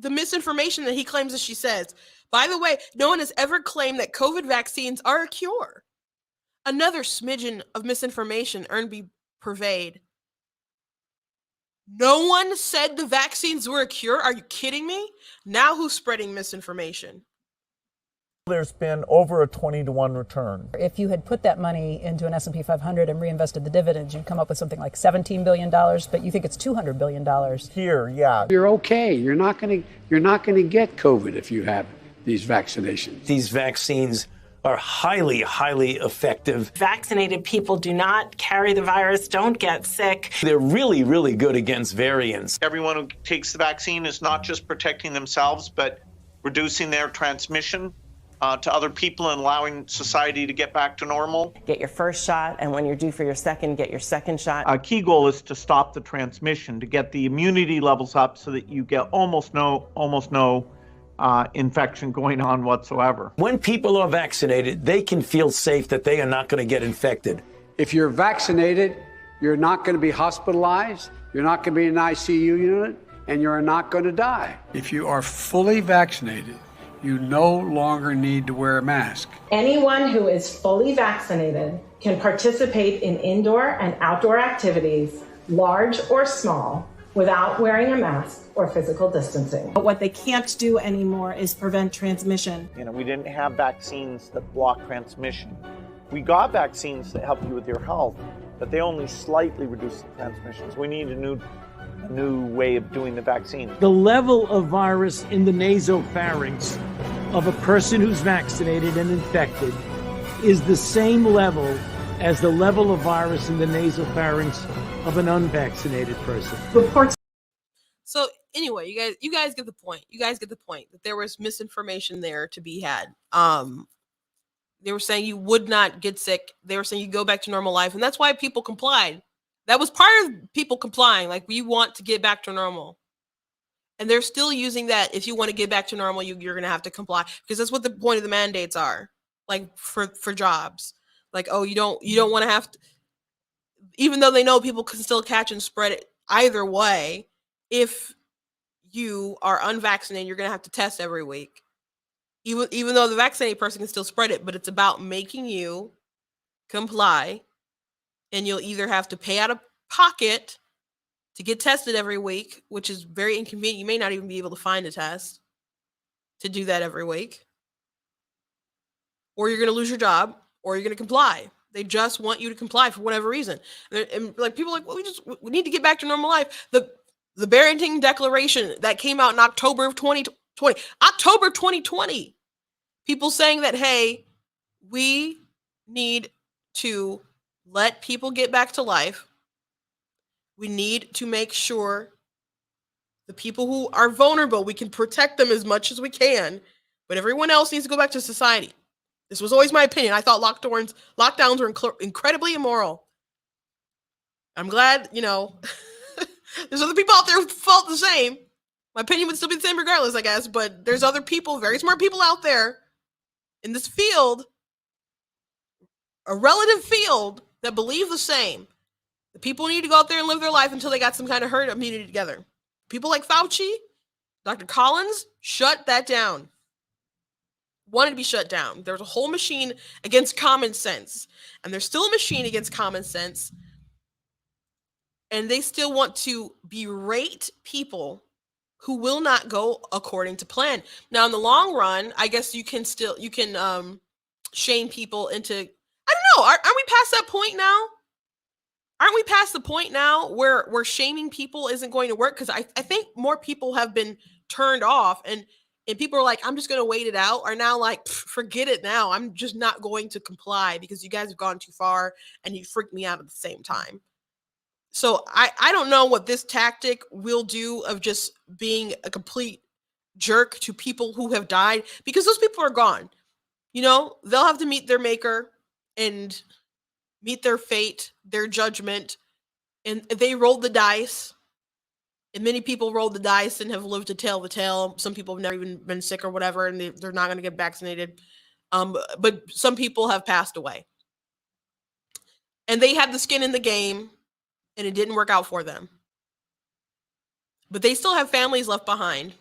the misinformation that he claims that she says. By the way, no one has ever claimed that COVID vaccines are a cure. Another smidgen of misinformation be pervade. No one said the vaccines were a cure. Are you kidding me? Now who's spreading misinformation? There's been over a 20-to-1 return. If you had put that money into an S&P 500 and reinvested the dividends, you'd come up with something like $17 billion, but you think it's $200 billion. Here, yeah. You're okay. You're not going to get COVID if you have these vaccinations. These vaccines are highly, highly effective. Vaccinated people do not carry the virus, don't get sick. They're really, really good against variants. Everyone who takes the vaccine is not just protecting themselves, but reducing their transmission to other people and allowing society to get back to normal. Get your first shot, and when you're due for your second, get your second shot. A key goal is to stop the transmission, to get the immunity levels up so that you get almost no infection going on whatsoever. When people are vaccinated, they can feel safe that they are not going to get infected. If you're vaccinated, You're not going to be hospitalized. You're not going to be in an ICU unit, and you're not going to die. If you are fully vaccinated, you no longer need to wear a mask. Anyone who is fully vaccinated can participate in indoor and outdoor activities, large or small, without wearing a mask or physical distancing. But what they can't do anymore is prevent transmission. We didn't have vaccines that block transmission. We got vaccines that help you with your health, but they only slightly reduce the transmissions. We need a new way of doing the vaccine. The level of virus in the nasopharynx of a person who's vaccinated and infected is the same level as the level of virus in the nasopharynx of an unvaccinated person. Reports. So anyway, you guys get the point. You guys get the point that there was misinformation there to be had. They were saying you would not get sick. They were saying you go back to normal life, and that's why people complied. That was part of people complying. Like, we want to get back to normal. And they're still using that. If you want to get back to normal, you're going to have to comply, because that's what the point of the mandates are. Like, for jobs, like, oh, you don't want to have to, even though they know people can still catch and spread it either way. If you are unvaccinated, you're going to have to test every week, even though the vaccinated person can still spread it. But it's about making you comply. And you'll either have to pay out of pocket to get tested every week, which is very inconvenient. You may not even be able to find a test to do that every week. Or you're going to lose your job, or you're going to comply. They just want you to comply for whatever reason. And like, people are like, well, we need to get back to normal life. The Barton Declaration that came out in October of 2020. October 2020. People saying that, hey, we need to let people get back to life. We need to make sure the people who are vulnerable, we can protect them as much as we can, but everyone else needs to go back to society. This was always my opinion. I thought lockdowns were incredibly immoral. I'm glad, there's other people out there who felt the same. My opinion would still be the same regardless, I guess, but there's other people, very smart people out there in this field, a relative field, that believe the same. The people need to go out there and live their life until they got some kind of herd immunity together. People like Fauci, Dr. Collins, shut that down. Wanted to be shut down. There was a whole machine against common sense. And there's still a machine against common sense. And they still want to berate people who will not go according to plan. Now, in the long run, I guess you can shame people into, I don't know. Aren't we past that point now? Aren't we past the point now where shaming people isn't going to work? Because I think more people have been turned off, and people are like, I'm just going to wait it out, are now like, forget it now. I'm just not going to comply because you guys have gone too far and you freaked me out at the same time. So I don't know what this tactic will do of just being a complete jerk to people who have died, because those people are gone. They'll have to meet their maker and meet their fate, their judgment, and they rolled the dice. And many people rolled the dice and have lived to tell the tale. Some people have never even been sick or whatever, and they're not going to get vaccinated. But some people have passed away. And they had the skin in the game, and it didn't work out for them. But they still have families left behind.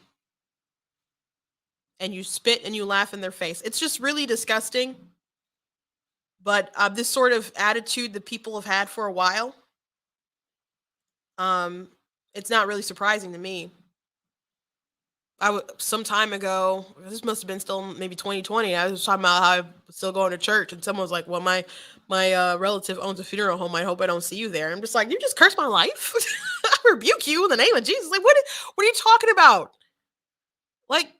And you spit and you laugh in their face. It's just really disgusting. But this sort of attitude that people have had for a while, it's not really surprising to me. Some time ago, this must have been still maybe 2020, I was talking about how I was still going to church, and someone was like, well, my relative owns a funeral home. I hope I don't see you there. I'm just like, you just cursed my life? I rebuke you in the name of Jesus. Like, what are you talking about? Like,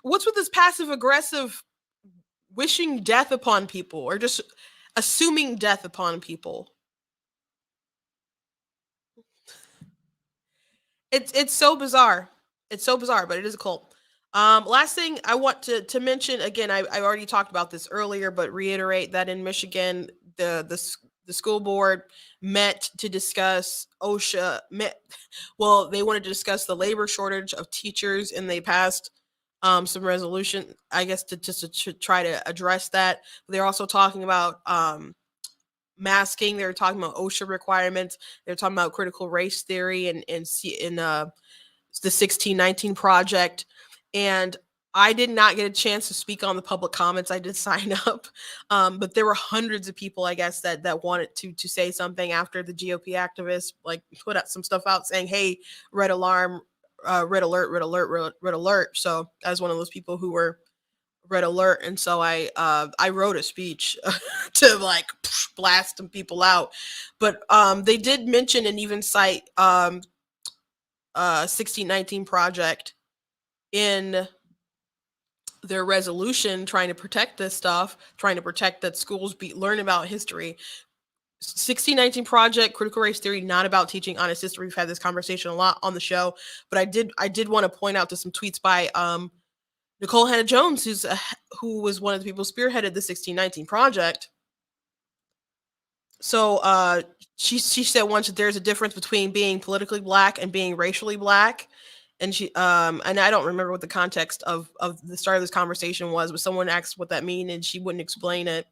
what's with this passive aggressive wishing death upon people, or just assuming death upon people? It's so bizarre. It's so bizarre, but it is a cult. Last thing I want to mention, again, I already talked about this earlier, but reiterate that in Michigan, the school board met to discuss OSHA. They wanted to discuss the labor shortage of teachers, and they passed some resolution, I guess, to try to address that. They're also talking about masking. They were talking about OSHA requirements. They were talking about critical race theory and the 1619 Project. And I did not get a chance to speak on the public comments. I did sign up, but there were hundreds of people, I guess, that wanted to say something after the GOP activists like put out some stuff out saying, "Hey, red alarm, red alert, red alert, red alert." So I was one of those people who were red alert, and so I wrote a speech to like blast some people out. But they did mention and even cite 1619 Project in their resolution, trying to protect this stuff, trying to protect that schools learn about history. 1619 Project, critical race theory, not about teaching honest history. We've had this conversation a lot on the show, but I did want to point out to some tweets by Nicole Hannah-Jones, who was one of the people who spearheaded the 1619 Project. So she said once that there's a difference between being politically black and being racially black. And she and I don't remember what the context of the start of this conversation was, but someone asked what that mean and she wouldn't explain it.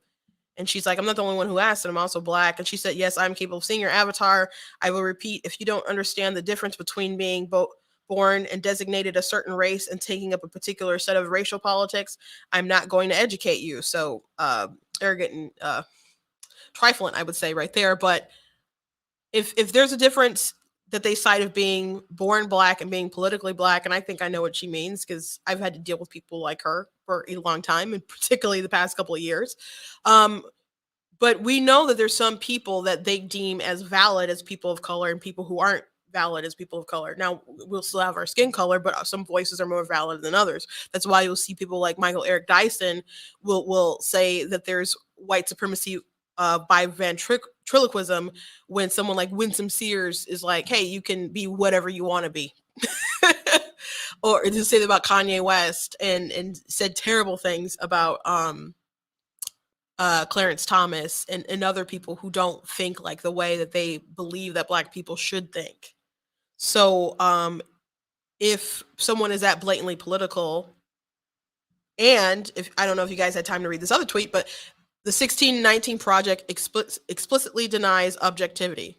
And she's like, "I'm not the only one who asked, and I'm also black." And she said, "Yes, I'm capable of seeing your avatar. I will repeat, if you don't understand the difference between being born and designated a certain race and taking up a particular set of racial politics, I'm not going to educate you." So arrogant and trifling, I would say right there. But if there's a difference that they cite of being born black and being politically black, and I think I know what she means because I've had to deal with people like her for a long time, and particularly the past couple of years. But we know that there's some people that they deem as valid as people of color and people who aren't valid as people of color. Now, we'll still have our skin color, but some voices are more valid than others. That's why you'll see people like Michael Eric Dyson will say that there's white supremacy by ventriloquism when someone like Winsome Sears is like, "Hey, you can be whatever you want to be." Or to say that about Kanye West and said terrible things about Clarence Thomas and other people who don't think like the way that they believe that black people should think. So if someone is that blatantly political, and if I don't know if you guys had time to read this other tweet, but the 1619 Project explicitly denies objectivity.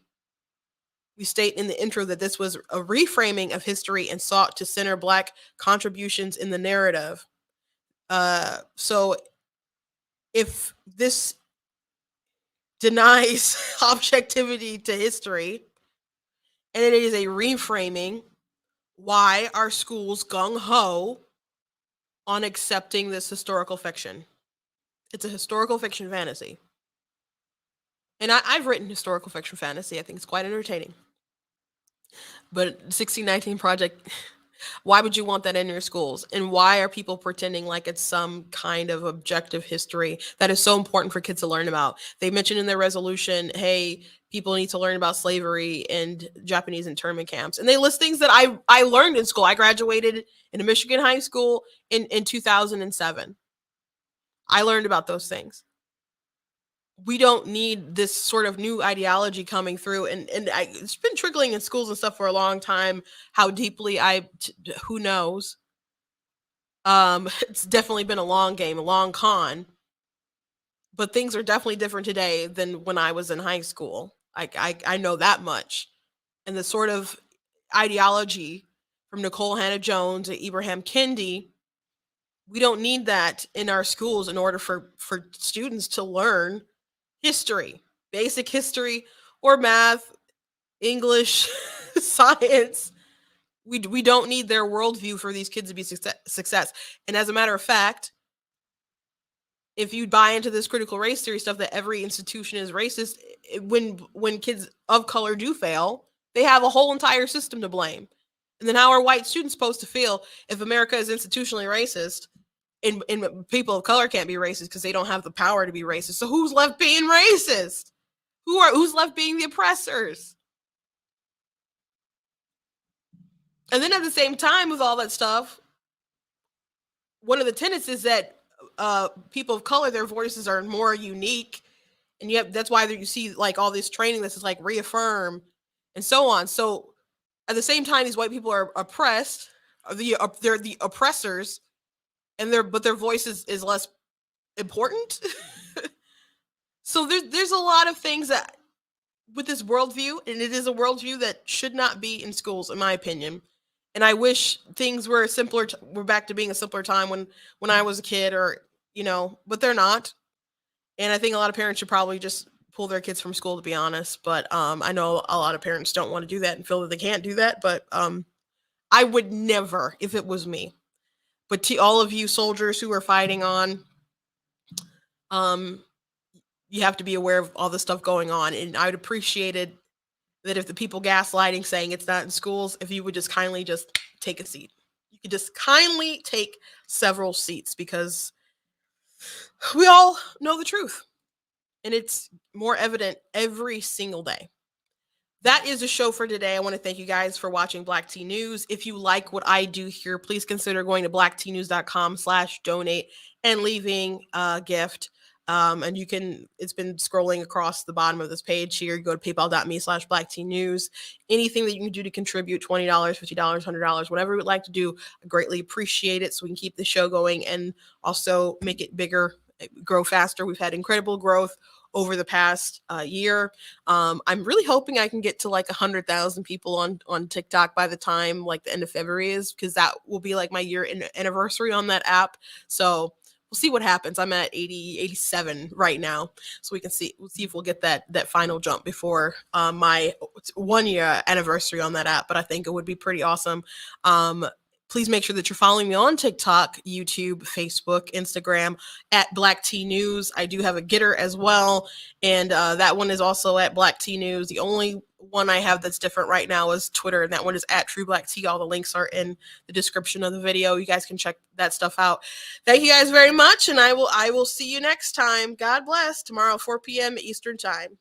We state in the intro that this was a reframing of history and sought to center black contributions in the narrative. So if this denies objectivity to history and it is a reframing, why are schools gung-ho on accepting this historical fiction? It's a historical fiction fantasy. And I've written historical fiction fantasy. I think it's quite entertaining. But 1619 Project, why would you want that in your schools? And why are people pretending like it's some kind of objective history that is so important for kids to learn about? They mentioned in their resolution, hey, people need to learn about slavery and Japanese internment camps. And they list things that I learned in school. I graduated in a Michigan high school in 2007. I learned about those things. We don't need this sort of new ideology coming through. And it's been trickling in schools and stuff for a long time. How deeply who knows? It's definitely been a long game, a long con. But things are definitely different today than when I was in high school. I know that much. And the sort of ideology from Nicole Hannah-Jones and Ibrahim Kendi, we don't need that in our schools in order for students to learn history, basic history, or math, English, science. We don't need their worldview for these kids to be success. And as a matter of fact, if you buy into this critical race theory stuff that every institution is racist, when kids of color do fail, they have a whole entire system to blame. And then how are white students supposed to feel if America is institutionally racist and people of color can't be racist because they don't have the power to be racist? So who's left being racist? Who's left being the oppressors? And then at the same time with all that stuff, one of the tenets is that people of color, their voices are more unique. And yet that's why you see like all this training that's like reaffirm and so on. So at the same time, these white people are oppressed, they're the oppressors, and their voice is less important. So there's a lot of things that with this worldview, and it is a worldview that should not be in schools, in my opinion. And I wish things were simpler. We're back to being a simpler time when I was a kid, or but they're not. And I think a lot of parents should probably just pull their kids from school, to be honest. But I know a lot of parents don't want to do that and feel that they can't do that. But I would never, if it was me. But to all of you soldiers who are fighting on, you have to be aware of all the stuff going on. And I would appreciate it that if the people gaslighting saying it's not in schools, if you would just kindly just take a seat. You could just kindly take several seats, because we all know the truth. And it's more evident every single day. That is the show for today. I want to thank you guys for watching Black Tea News. If you like what I do here, please consider going to blacktnews.com/donate and leaving a gift. And you can, it's been scrolling across the bottom of this page here. You go to paypal.me/blacktnews. Anything that you can do to contribute, $20, $50, $100, whatever you would like to do, I greatly appreciate it, so we can keep the show going and also make it bigger, grow faster. We've had incredible growth over the past year. I'm really hoping I can get to like 100,000 people on TikTok by the time like the end of February is, because that will be like my year anniversary on that app. So we'll see what happens. I'm at 87 right now, so we'll see if we'll get that final jump before my 1 year anniversary on that app. But I think it would be pretty awesome. Please make sure that you're following me on TikTok, YouTube, Facebook, Instagram at Black Tea News. I do have a Getter as well, and that one is also at Black Tea News. The only one I have that's different right now is Twitter, and that one is at True Black Tea. All the links are in the description of the video. You guys can check that stuff out. Thank you guys very much, and I will see you next time. God bless. Tomorrow, 4 p.m. Eastern Time.